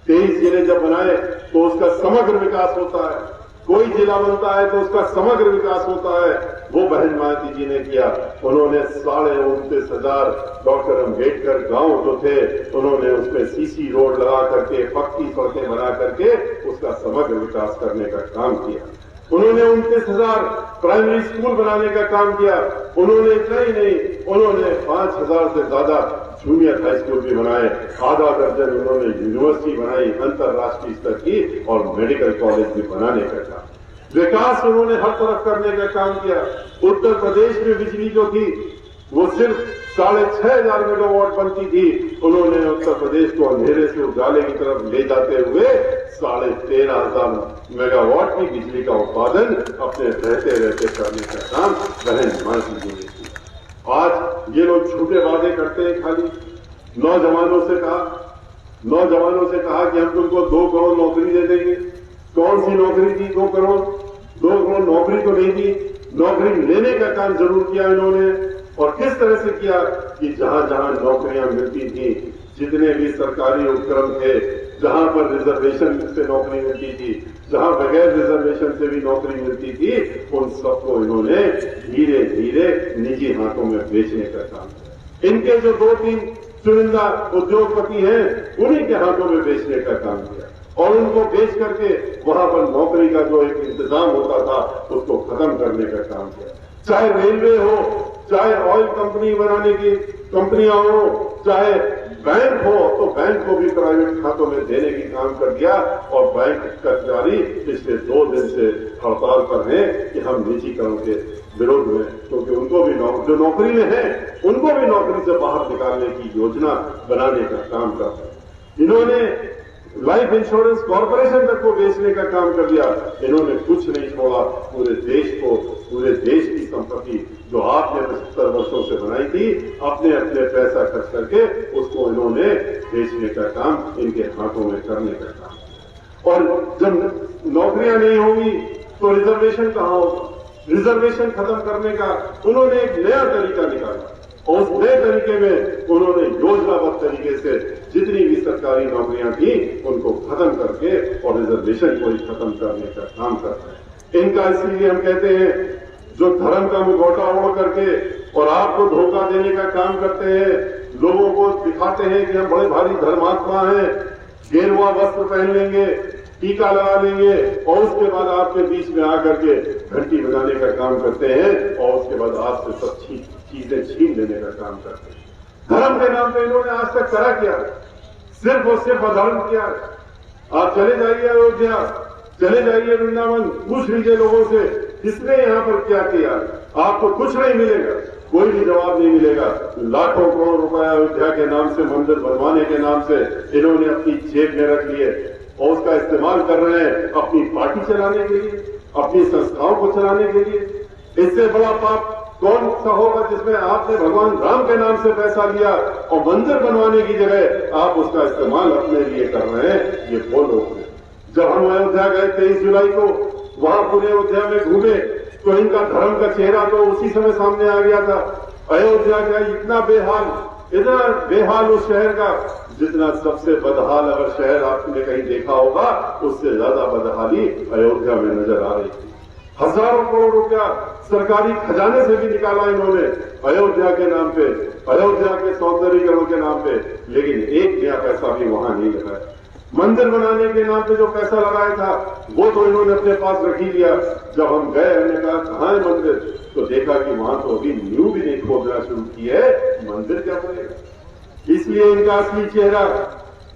23 जिले जब बनाए तो उसका समग्र विकास होता है। कोई जिला बनता है तो उसका समग्र विकास होता है। वो बहन मायावती जी ने किया। उन्होंने 29,500 डॉक्टर अम्बेडकर गांव जो थे, उन्होंने उसमें सीसी रोड लगा करके, पक्की सड़कें बना करके उसका समग्र विकास करने का काम किया। उन्होंने 29,000 प्राइमरी स्कूल बनाने का काम किया। उन्होंने इतना ही नहीं, उन्होंने 5,000 से ज्यादा जूनियर हाई स्कूल भी बनाए। आधा दर्जन उन्होंने यूनिवर्सिटी बनाई अंतर्राष्ट्रीय स्तर की और मेडिकल कॉलेज भी बनाने का काम। विकास उन्होंने हर तरफ करने का काम किया। उत्तर प्रदेश में बिजली जो थी वो सिर्फ 6,500 मेगावाट बनती थी, उन्होंने उत्तर प्रदेश को अंधेरे से उजाले की तरफ ले जाते हुए 13,500 मेगावाट की बिजली का उत्पादन अपने रहते रहते करने का काम बहन मानसी जी ने किया। आज ये लोग झूठे वादे करते हैं, खाली नौजवानों से कहा कि हम तुमको 2 करोड़ नौकरी दे देंगे। कौन सी नौकरी थी? 2 करोड़ नौकरी तो नहीं दी। नौकरी लेने का काम जरूर किया इन्होंने, और किस तरह से किया कि जहां जहां नौकरियां मिलती थी, जितने भी सरकारी उपक्रम थे, जहां पर रिजर्वेशन से नौकरी मिलती थी, जहां बगैर रिजर्वेशन से भी नौकरी मिलती थी, उन सबको इन्होंने धीरे धीरे निजी हाथों में बेचने का काम किया। इनके जो 2-3 चुनिंदा उद्योगपति हैं, उन्हीं के हाथों में बेचने का काम किया, और उनको बेच करके वहां पर नौकरी का जो एक इंतजाम होता था उसको खत्म करने का काम किया। चाहे रेलवे हो, चाहे ऑयल कंपनी बनाने की कंपनियां हो, चाहे बैंक हो, तो बैंक को भी प्राइवेट खातों में देने की काम कर दिया। और बैंक कर्मचारी पिछले 2 दिन से हड़ताल पर हैं कि हम निजीकरण के विरोध में, क्योंकि उनको भी जो नौकरी में है उनको भी नौकरी से बाहर निकालने की योजना बनाने का काम कर रहे हैं। इन्होंने लाइफ इंश्योरेंस कॉर्पोरेशन तक को बेचने का काम कर दिया। इन्होंने कुछ नहीं छोड़ा। पूरे देश की संपत्ति जो आपने 75 वर्षों से बनाई थी, अपने पैसा खर्च करके उसको इन्होंने बेचने का काम इनके हाथों में करने का काम। और जब नौकरियां नहीं होंगी तो रिजर्वेशन कहां होगा? रिजर्वेशन खत्म करने का उन्होंने एक नया तरीका निकाला, और उस नए तरीके में उन्होंने योजनाबद्ध तरीके से जितनी भी सरकारी नौकरियां थी उनको खत्म करके और रिजर्वेशन को ही खत्म करने का काम कर रहे हैं। इनका इसलिए हम कहते हैं, जो धर्म का मुखौटा ओढ़ करके और आपको धोखा देने का काम करते हैं, लोगों को दिखाते हैं कि हम बड़े भारी धर्मात्मा हैं, गेरुआ वस्त्र पहन लेंगे, टीका लगा लेंगे, और उसके बाद आपके बीच में आकर के घंटी बजाने का काम करते हैं, और उसके बाद आपसे सब चीजें छीन लेने का काम करते हैं। धर्म के नाम पे इन्होंने आज तक करा क्या? सिर्फ और सिर्फ अधर्म किया। आप चले जाइए अयोध्या, चले जाइए वृंदावन, पूछ लीजिए लोगों से किसने यहाँ पर क्या किया, आपको कुछ नहीं मिलेगा, कोई भी जवाब नहीं मिलेगा। लाखों करोड़ रुपया अयोध्या के नाम से, मंदिर बनवाने के नाम से इन्होंने अपनी जेब में रख लिए, और उसका इस्तेमाल कर रहे हैं अपनी पार्टी चलाने के लिए, अपनी संस्थाओं को चलाने के लिए। इससे बड़ा पाप कौन सा होगा जिसमें आपने भगवान राम के नाम से पैसा लिया और मंदिर बनवाने की जगह आप उसका इस्तेमाल अपने लिए कर रहे हैं? ये वो लोग हैं। जब हम अयोध्या गए 23 जुलाई को, वहां पूरे अयोध्या में घूमे, तो इनका धर्म का चेहरा तो उसी समय सामने आ गया था। अयोध्या का इतना बेहाल उस शहर का, जितना सबसे बदहाल अगर शहर आपने कहीं देखा होगा, उससे ज्यादा बदहाली अयोध्या में नजर आ रही थी। हजारों करोड़ रुपया सरकारी खजाने से भी निकाला इन्होंने अयोध्या के नाम पे, अयोध्या के सौंदर्यीकरण के नाम पे, लेकिन एक नया पैसा भी वहां नहीं लगाया। मंदिर बनाने के नाम पे जो पैसा लगाया था वो तो इन्होंने अपने पास रख ही लिया। जब हम गए, हमने कहा कहां है मंदिर, तो देखा कि वहां तो अभी न्यू भी नहीं खोदना शुरू की है, मंदिर क्या बनेगा? इसलिए इनका असली चेहरा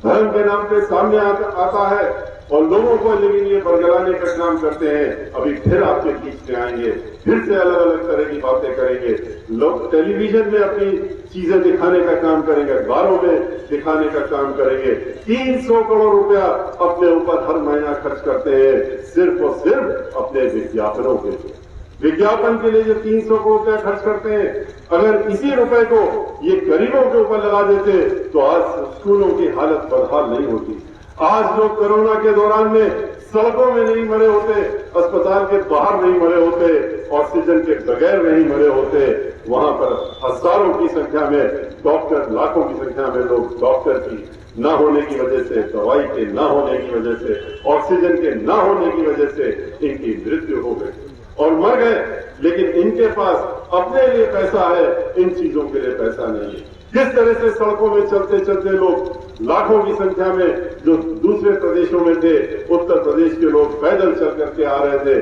धर्म के नाम पे सामने आता है, और लोगों को लेकिन ये बरगलाने का काम करते हैं। अभी फिर आपके बीच में आएंगे, फिर से अलग अलग तरह की बातें करेंगे। लोग टेलीविजन में अपनी चीजें दिखाने का काम करेंगे, अखबारों में दिखाने का काम करेंगे। 300 करोड़ रुपया अपने ऊपर हर महीना खर्च करते हैं, सिर्फ और सिर्फ अपने विज्ञापनों के लिए। विज्ञापन के लिए जो 300 करोड़ रुपया खर्च करते हैं, अगर इसी रुपए को ये गरीबों के ऊपर लगा देते तो आज स्कूलों की हालत बदहाल नहीं होती। आज लोग कोरोना के दौरान में सड़कों में नहीं मरे होते, अस्पताल के बाहर नहीं मरे होते, ऑक्सीजन के बगैर नहीं मरे होते, वहां पर हजारों की संख्या में डॉक्टर, लाखों की संख्या में लोग डॉक्टर की न होने की वजह से, दवाई के न होने की वजह से, ऑक्सीजन के न होने की वजह से इनकी मृत्यु हो गई और मर गए। लेकिन इनके पास अपने लिए पैसा है, इन चीजों के लिए पैसा नहीं है। किस तरह से सड़कों में चलते चलते लोग लाखों की संख्या में जो दूसरे प्रदेशों में थे, उत्तर प्रदेश के लोग पैदल चल करके आ रहे थे,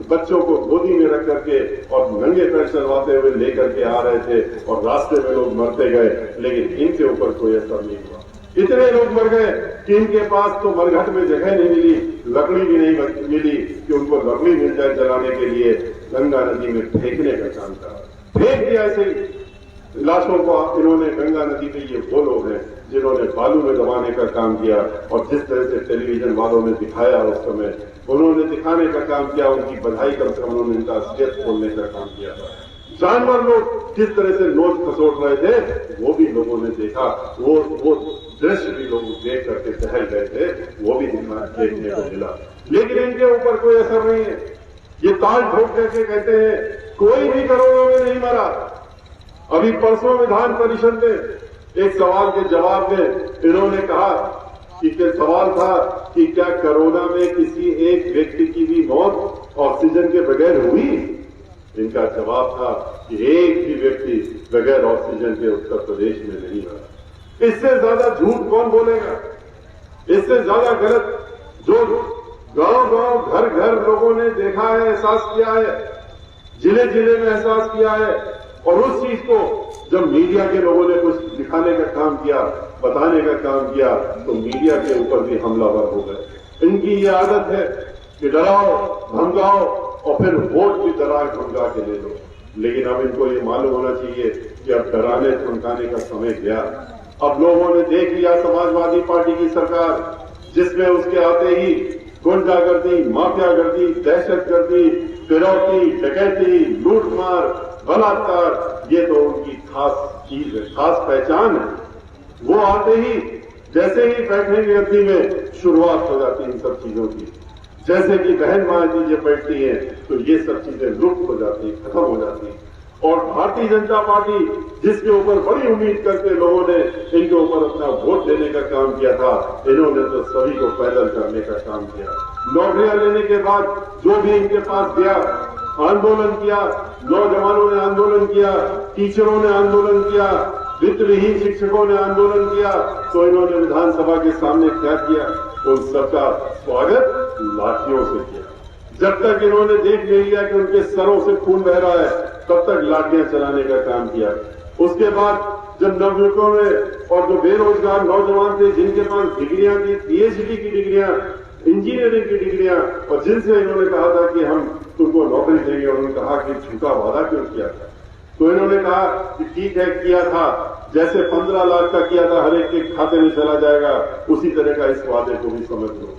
बच्चों को गोदी में रख करके और नंगे पैर चलवाते हुए लेकर के आ रहे थे, और रास्ते में लोग मरते गए, लेकिन इनके ऊपर कोई असर नहीं हुआ। इतने लोग मर गए कि इनके पास तो मरघट में जगह नहीं मिली, लकड़ी भी नहीं मिली कि उनको लकड़ी मिल जाए जलाने के लिए। गंगा नदी में फेंकने का काम करा, फेंक दिया ऐसे ही लाशों को। इन्होंने गंगा नदी पे, ये वो लोग हैं जिन्होंने बालू में दबाने का काम किया। और जिस तरह से टेलीविजन वालों ने दिखाया उस समय, उन्होंने दिखाने का काम किया, उनकी बधाई कम से कम उन्होंने इनका असलियत खोलने का काम किया था। जानवर लोग जिस तरह से नोच खसोट रहे थे वो भी लोगों ने देखा, वो दृश्य भी लोग देख करके टहल गए थे, वो भी देखने को मिला। लेकिन इनके ऊपर कोई असर नहीं है। ये ताल ठोक करके कहते हैं कोई भी कोरोना में नहीं मरा। अभी परसों विधान परिषद में एक सवाल के जवाब में इन्होंने कहा कि सवाल था कि क्या कोरोना में किसी एक व्यक्ति की भी मौत ऑक्सीजन के बगैर हुई? इनका जवाब था कि एक भी व्यक्ति बगैर ऑक्सीजन के उत्तर प्रदेश में नहीं मरा। इससे ज्यादा झूठ कौन बोलेगा? इससे ज्यादा गलत जो गांव-गांव, घर-घर लोगों ने देखा है, एहसास किया है, जिले-जिले में एहसास किया है। और उस चीज को जब मीडिया के लोगों ने कुछ दिखाने का काम किया, बताने का काम किया, तो मीडिया के ऊपर भी हमलावर हो गए। इनकी ये आदत है कि डराओ, धमकाओ और फिर वोट भी डरा धमका के ले लो। लेकिन अब इनको ये मालूम होना चाहिए कि अब डराने धमकाने का समय गया। अब लोगों ने देख लिया समाजवादी पार्टी की सरकार, जिसमें उसके आते ही गुंडागर्दी, माफियागर्दी, दहशतगर्दी, फिरौती, डकैती, लूटमार, बलात्कार, ये तो उनकी खास चीज है, खास पहचान है। वो आते ही जैसे ही बैठेंगे गद्दी में शुरुआत हो जाती है इन सब चीजों की। जैसे कि बहन मां जी जब बैठती हैं तो ये सब चीजें लुप्त हो जाती, खत्म हो जाती। और भारतीय जनता पार्टी जिसके ऊपर बड़ी उम्मीद करके लोगों ने इनके ऊपर अपना वोट देने का काम किया था, इन्होंने तो सभी को पैदल करने का काम किया। नौकरियां लेने के बाद जो भी इनके पास गया, आंदोलन किया, नौजवानों ने आंदोलन किया, टीचरों ने आंदोलन किया, वित्तविहीन शिक्षकों ने आंदोलन किया, तो इन्होंने विधानसभा के सामने क्या किया? उन सबका स्वागत लाठियों से किया। जब तक इन्होंने देख नहीं लिया कि उनके सरों से खून बह रहा है, तब तक लाठियां चलाने का काम किया। उसके बाद जब नवयुवकों ने और जो बेरोजगार नौजवान थे जिनके पास डिग्रियां थी, पीएचडी की डिग्रियां, इंजीनियरिंग की डिग्रियां, और जिनसे इन्होंने कहा था कि हम तुमको नौकरी देंगे, उन्होंने कहा कि झूठा वादा क्यों किया था? तो इन्होंने कहा कि ठीक है, किया था, जैसे 15 लाख का किया था, हर एक के खाते में चला जाएगा, उसी तरह का इस वादे को भी समझ लो।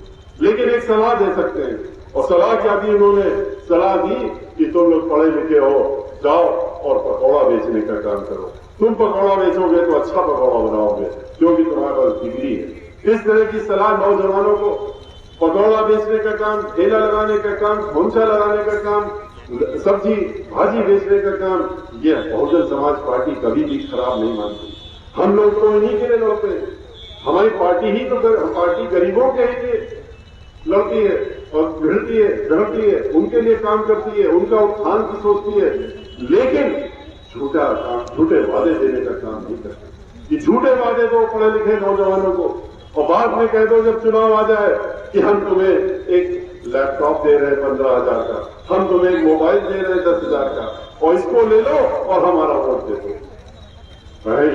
लेकिन एक सलाह दे सकते हैं, और सलाह क्या दी उन्होंने? सलाह दी कि तुम लोग पढ़े लिखे हो, जाओ और पकौड़ा बेचने का काम करो। तुम पकौड़ा बेचोगे तो अच्छा पकौड़ा बनाओगे क्योंकि तुम्हारे पास डिग्री है। इस तरह की सलाह नौजवानों को, पकौड़ा बेचने का काम, ठेला लगाने का काम, खोंचा लगाने का काम, सब्जी भाजी बेचने का काम, ये बहुजन समाज पार्टी कभी भी खराब नहीं मानती। हम लोग तो इन्हीं के लिए लड़ते हैं। हमारी पार्टी ही तो पार्टी गरीबों के लिए लड़ती है और भिड़ती है, धड़कती है, उनके लिए काम करती है, उनका उत्थान की सोचती है। लेकिन झूठा काम, झूठे वादे देने का काम नहीं करते। ये झूठे वादे दो पढ़े लिखे नौजवानों को, और बाद में कह दो जब चुनाव आ जाए कि हम तुम्हें एक लैपटॉप दे रहे हैं 15,000 का, हम तुम्हें एक मोबाइल दे रहे हैं 10,000 का, और इसको ले लो और हमारा वोट दे दो।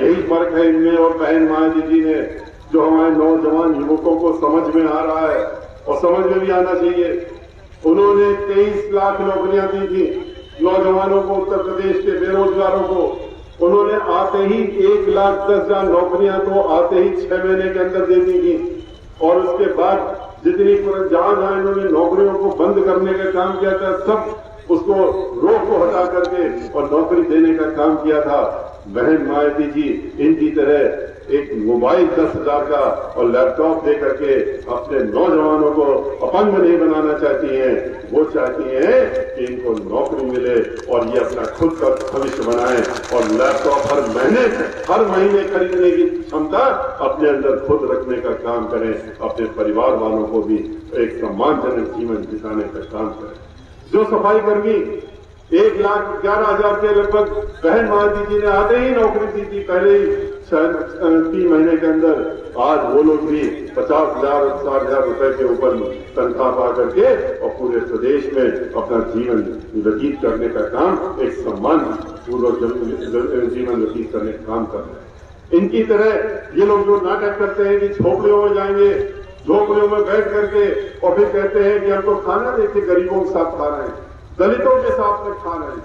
यही फर्क है इनमें और बहन मायावती जी ने, जो हमारे नौजवान युवकों को समझ में आ रहा है और समझ में भी आना चाहिए। उन्होंने 23 लाख नौकरियां दी थी नौजवानों को, उत्तर प्रदेश के बेरोजगारों को। उन्होंने आते ही 1,10,000 नौकरियां तो आते ही 6 महीने के अंदर दे दी थी। और उसके बाद जितनी जहां जहां इन्होंने नौकरियों को बंद करने का काम किया था, सब उसको रोक को हटा करके और नौकरी देने का काम किया था। बहन मायावती जी इनकी तरह एक मोबाइल 10,000 का और लैपटॉप दे करके अपने नौजवानों को अपंग नहीं बनाना चाहती हैं। वो चाहती हैं कि इनको नौकरी मिले और ये अपना खुद का भविष्य बनाएं और लैपटॉप हर महीने खरीदने की क्षमता अपने अंदर खुद रखने का काम करें, अपने परिवार वालों को भी एक सम्मानजनक जीवन बिताने का काम करें। जो सफाई कर्मी 1,11,000 के लगभग बहन मायावती जी ने आते ही नौकरी दी थी, पहले ही 3 महीने के अंदर, आज वो लोग भी 50,000 और 60,000 रुपए के ऊपर तनख्वाह पा करके और पूरे प्रदेश में अपना जीवन व्यतीत करने का काम, एक सम्मान पूर्वक जीवन व्यतीत करने का काम कर रहे हैं। इनकी तरह ये लोग जो नाटक करते हैं कि झोपड़ियों में जाएंगे, झोपड़ियों में बैठ करके और फिर कहते हैं कि हम तो खाना देखे गरीबों के साथ खा रहे हैं, दलितों के साथ में खा रहे हैं।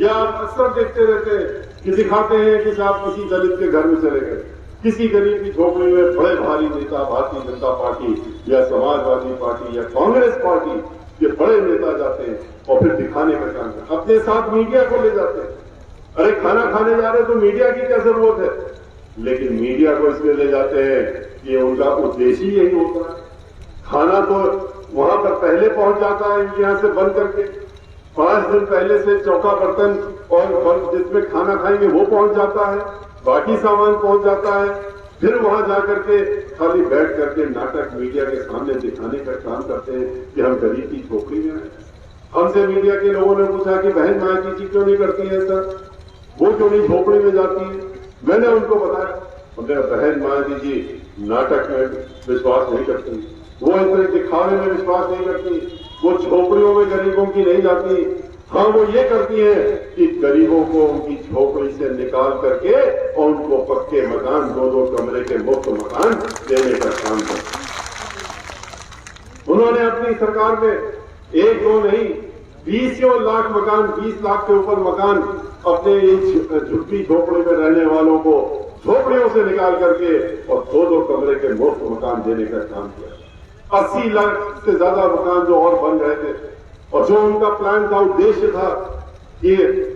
या आप अक्सर देखते रहते हैं कि दिखाते हैं कि साहब किसी दलित के घर में चले गए, किसी गरीब की झोपड़ी में बड़े भारी नेता भारतीय जनता पार्टी या समाजवादी पार्टी या कांग्रेस पार्टी के बड़े नेता जाते हैं और फिर दिखाने का काम करते, अपने साथ मीडिया को ले जाते हैं। अरे खाना खाने जा रहे तो मीडिया की क्या जरूरत है? लेकिन मीडिया को इसलिए ले जाते हैं कि उनका उद्देश्य ही यही होता है। खाना तो वहां पर पहले पहुंच जाता है इनके यहां से बंद करके, 5 दिन पहले से चौका बर्तन और जिसमें खाना खाएंगे वो पहुंच जाता है, बाकी सामान पहुंच जाता है। फिर वहां जाकर के खाली बैठ करके नाटक मीडिया के सामने दिखाने का काम करते हैं कि हम गरीब की झोपड़ी में हैं। हमसे मीडिया के लोगों ने पूछा कि बहन मायावती जी क्यों नहीं करती है सर, वो क्यों नहीं झोपड़ी में जाती है? मैंने उनको बताया, हमने बहन मायावती जी नाटक में विश्वास नहीं करती, वो इस तरह दिखावे में विश्वास नहीं करती, वो झोपड़ियों में गरीबों की नहीं जाती। हाँ, वो ये करती है कि गरीबों को उनकी झोपड़ी से निकाल करके और उनको पक्के मकान, 2-2 कमरे के मुफ्त मकान देने का काम करती। उन्होंने अपनी सरकार में 1-2 नहीं 20 लाख मकान, 20 लाख के ऊपर मकान अपने झुग्गी झोपड़ी में रहने वालों को झोपड़ियों से निकाल करके और 2-2 कमरे के मुफ्त मकान देने का काम किया। 80 लाख से ज्यादा मकान जो और बन रहे थे और जो उनका प्लान था, उद्देश्य था कि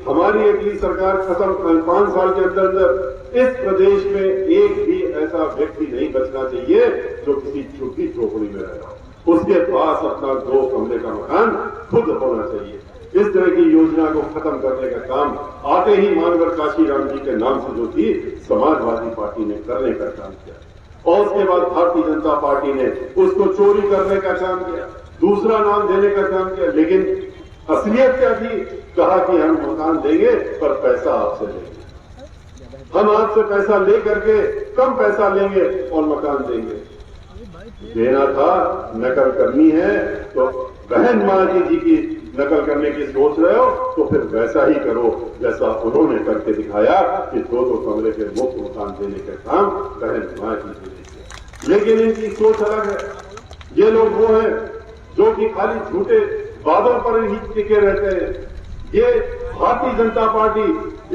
हमारी अगली सरकार खत्म 5 साल के अंदर अंदर इस प्रदेश में एक भी ऐसा व्यक्ति नहीं बचना चाहिए जो किसी झुग्गी झोपड़ी में रह रहा हो, उसके पास अपना 2 कमरे का मकान खुद होना चाहिए। इस तरह की योजना को खत्म करने का काम आते ही मानवर काशीराम जी के नाम से जो थी समाजवादी पार्टी ने करने का काम किया और उसके बाद भारतीय जनता पार्टी ने उसको चोरी करने का काम किया, दूसरा नाम देने का काम किया। लेकिन असलियत क्या थी? कहा कि हम मकान देंगे पर पैसा आपसे लेंगे, हम आपसे पैसा ले करके कम पैसा लेंगे और मकान देंगे। देना था, नकल करनी है तो बहन मायावती जी की नकल करने की सोच रहे हो तो फिर वैसा ही करो जैसा उन्होंने करके दिखाया कि 2-2 कमरे के मुफ्त मकान देने का काम बहन मायावती जी ने किया। लेकिन इनकी सोच अलग है। ये लोग वो हैं जो कि खाली झूठे वादों पर ही टिके रहते हैं। ये भारतीय जनता पार्टी,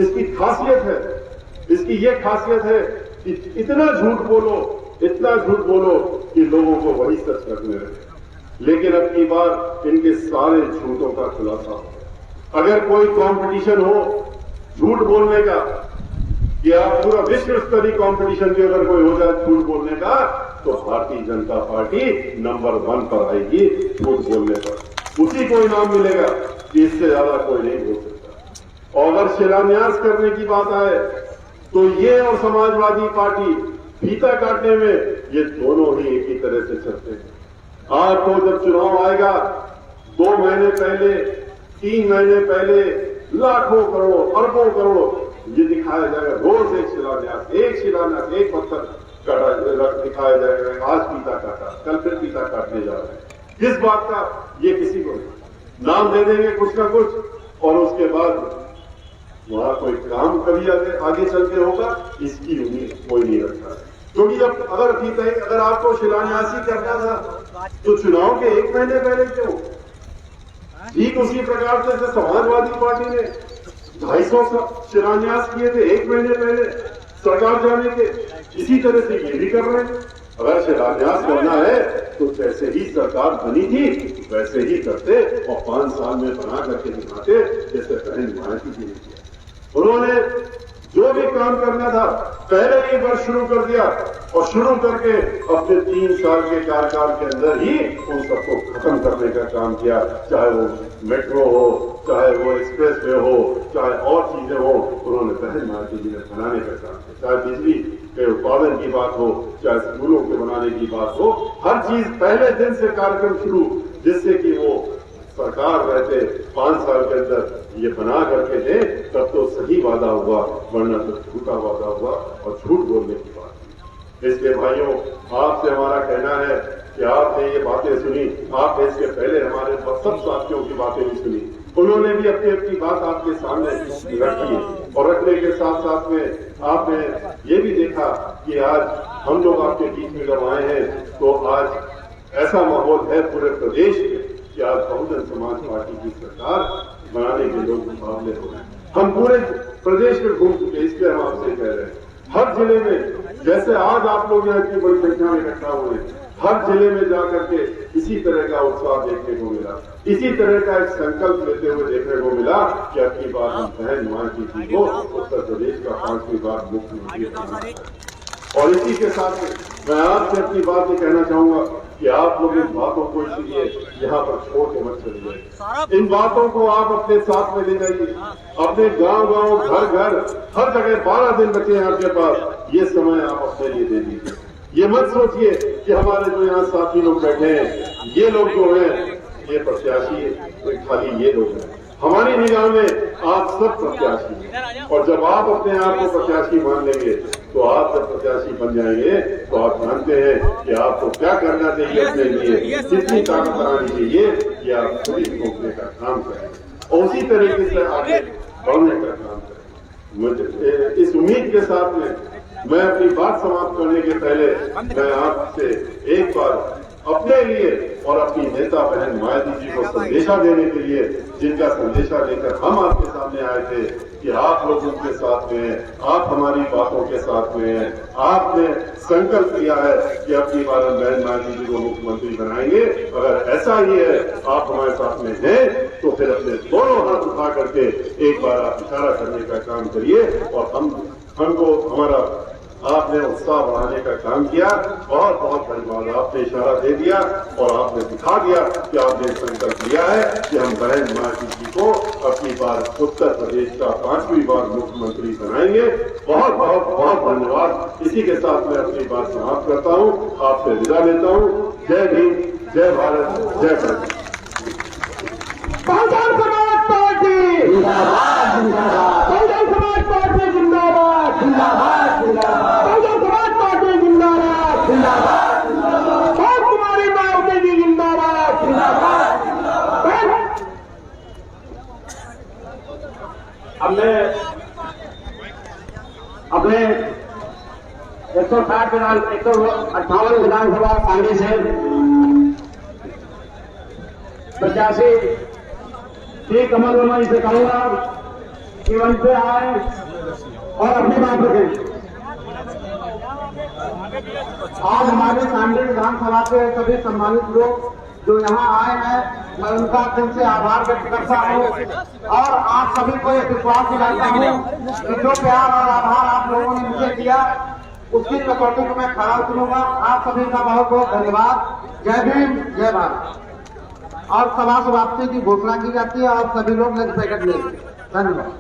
इसकी खासियत है, इसकी ये खासियत है कि इतना झूठ बोलो, इतना झूठ बोलो कि लोगों को वही सच लगने लगे। लेकिन अब की बार इनके सारे झूठों का खुलासा हो। अगर कोई कंपटीशन हो झूठ बोलने का, या पूरा विश्व स्तरीय कंपटीशन भी अगर कोई हो जाए झूठ बोलने का, तो भारतीय जनता पार्टी नंबर 1 पर आएगी झूठ बोलने पर। उसी को इनाम मिलेगा कि इससे ज्यादा कोई नहीं बोल सकता। और अगर शिलान्यास करने की बात आए तो ये और समाजवादी पार्टी फीता काटने में ये दोनों ही एक ही तरह से चलते हैं। आपको जब चुनाव आएगा 2 महीने पहले, 3 महीने पहले लाखों करोड़, अरबों करोड़ ये दिखाया जाएगा। रोज एक शिलान्यास, एक पत्थर काटा दिखाया जाएगा। आज पीता काटा, कल फिर पीता काटने जा रहे हैं। किस बात का? ये किसी को नहीं। नाम दे देंगे कुछ ना कुछ और उसके बाद वहां कोई काम कभी आगे चल के होगा, इसकी उम्मीद कोई नहीं रखता है। क्योंकि जब अगर आपको शिलान्यास ही करना था तो चुनाव के 1 महीने पहले क्यों? ठीक उसी प्रकार से समाजवादी पार्टी ने 250 शिलान्यास किए थे 1 महीने पहले सरकार जाने के, इसी तरह से ये भी कर रहे हैं। अगर शिलान्यास करना है तो जैसे ही सरकार बनी थी वैसे ही करते और 5 साल में बना करके दिखाते, जैसे बहन मायावती जी ने किया। उन्होंने जो भी काम करना था पहले ही वर्ष शुरू कर दिया और शुरू करके अपने 3 साल के कार्यकाल के अंदर ही उन सबको खत्म करने का काम किया। चाहे वो मेट्रो हो, चाहे वो एक्सप्रेस वे हो, चाहे और चीजें हो, उन्होंने बहन मायावती जी ने बनाने का काम किया। चाहे बिजली के उत्पादन की बात हो, चाहे स्कूलों के बनाने की बात हो, हर चीज पहले दिन से कार्यक्रम शुरू, जिससे कि वो सरकार रहते 5 साल के अंदर ये बना करके दे, तब तो सही वादा हुआ, वरना तो झूठा वादा हुआ और झूठ बोलने की बात। इसलिए भाइयों, आपसे हमारा कहना है कि आपने ये बातें सुनी, आपने इसके पहले हमारे सब साथियों की बातें भी सुनी, उन्होंने भी अपनी अपनी बात आपके सामने रखी है। और रखने के साथ साथ में आपने ये भी देखा कि आज हम लोग आपके बीच में जब आए हैं तो आज ऐसा माहौल है पूरे प्रदेश में कि आज बहुजन समाज पार्टी की सरकार बनाने के लोग मुकाबले हो रहे हैं। हम पूरे प्रदेश में घूम चुके, इसलिए हम आपसे कह रहे हैं हर जिले में जैसे आज आप लोग यहाँ इतनी बड़ी संख्या में इकट्ठा हुए, हर जिले में जाकर के इसी तरह का उत्साह देखने को मिला, इसी तरह का एक संकल्प लेते हुए देखने को मिला कि अगली बार हम बहन मानकी जी को उत्तर प्रदेश का 5वीं बार मुख्यमंत्री बनाएंगे। और इसी के साथ मैं आपसे अपनी बात ये कहना चाहूंगा कि आप लोग इन बातों को इसलिए यहाँ पर छोड़ के मत चलिए, इन बातों को आप अपने साथ में ले जाइए, अपने गांव घर घर हर जगह 12 दिन बचे हैं आपके पास, ये समय आप अपने लिए दे दीजिए। ये मत सोचिए कि हमारे जो यहाँ साथी लोग बैठे हैं ये लोग जो हैं ये प्रत्याशी तो खाली ये लोग हैं, हमारी निगाह में आप सब प्रत्याशी हैं। और जब आप अपने आप को प्रत्याशी मान लेंगे तो आप जब प्रत्याशी बन जाएंगे तो आप जानते हैं कि आपको क्या करना चाहिए, अपने लिए कितनी ताकत बनानी चाहिए कि आप खुद ही रोकने का काम करें और उसी तरीके से आगे बढ़ने का काम करें। मुझे इस उम्मीद के साथ में मैं अपनी बात समाप्त करने के पहले मैं आपसे एक बार अपने लिए और अपनी नेता बहन मायावती जी को संदेशा देने के लिए, जिनका संदेशा लेकर हम आपके सामने आए थे कि आप लोग उनके साथ में हैं, आप हमारी बातों के साथ में हैं, आपने संकल्प लिया है कि अपनी बार हम बहन मायावती जी को मुख्यमंत्री बनाएंगे। अगर ऐसा ही है, आप हमारे साथ में हैं, तो फिर अपने दोनों हाथ उठा करके एक बार आप इशारा करने का काम करिए और हमको हमारा आपने उत्साह बढ़ाने का काम किया। बहुत बहुत धन्यवाद, आपने इशारा दे दिया और आपने दिखा दिया कि आपने संकल्प लिया है कि हम बहन मायावती जी को अपनी बार उत्तर प्रदेश का 5वीं बार मुख्यमंत्री बनाएंगे। बहुत बहुत बहुत धन्यवाद। इसी के साथ मैं अपनी बात समाप्त करता हूँ, आपसे विदा लेता हूँ। जय भीम, जय भारत, जय भारत। बहुजन समाज पार्टी जिंदाबाद, जिंदाबाद। बहुजन समाज पार्टी जिंदाबाद, जिंदाबाद, जिंदाबाद। बहुजन समाज पार्टी जिंदाबाद, जिंदाबाद, जिंदाबाद। और कुमारी मायावती जी जिंदाबाद, जिंदाबाद, जिंदाबाद। हमने अपने 158 विधानसभा सांगी से प्रत्याशी श्री कमल वर्मा जी से कहूंगा कि मंच पे आए और अपनी बात रखें। आज हमारे सांडी विधानसभा के सभी सम्मानित लोग जो यहाँ आए हैं, मैं उनका दिल से आभार व्यक्त करता हूँ और आप सभी को एक विश्वास दिलाता हूँ कि जो प्यार और आभार आप लोगों ने मुझे दिया उसकी कसौटी को मैं खरा उतरूंगा। आप सभी का बहुत बहुत धन्यवाद। जय भीम, जय भारत। और सभा समाप्ति की घोषणा की जाती है और सभी लोग लंच पैकेट लेंगे। धन्यवाद।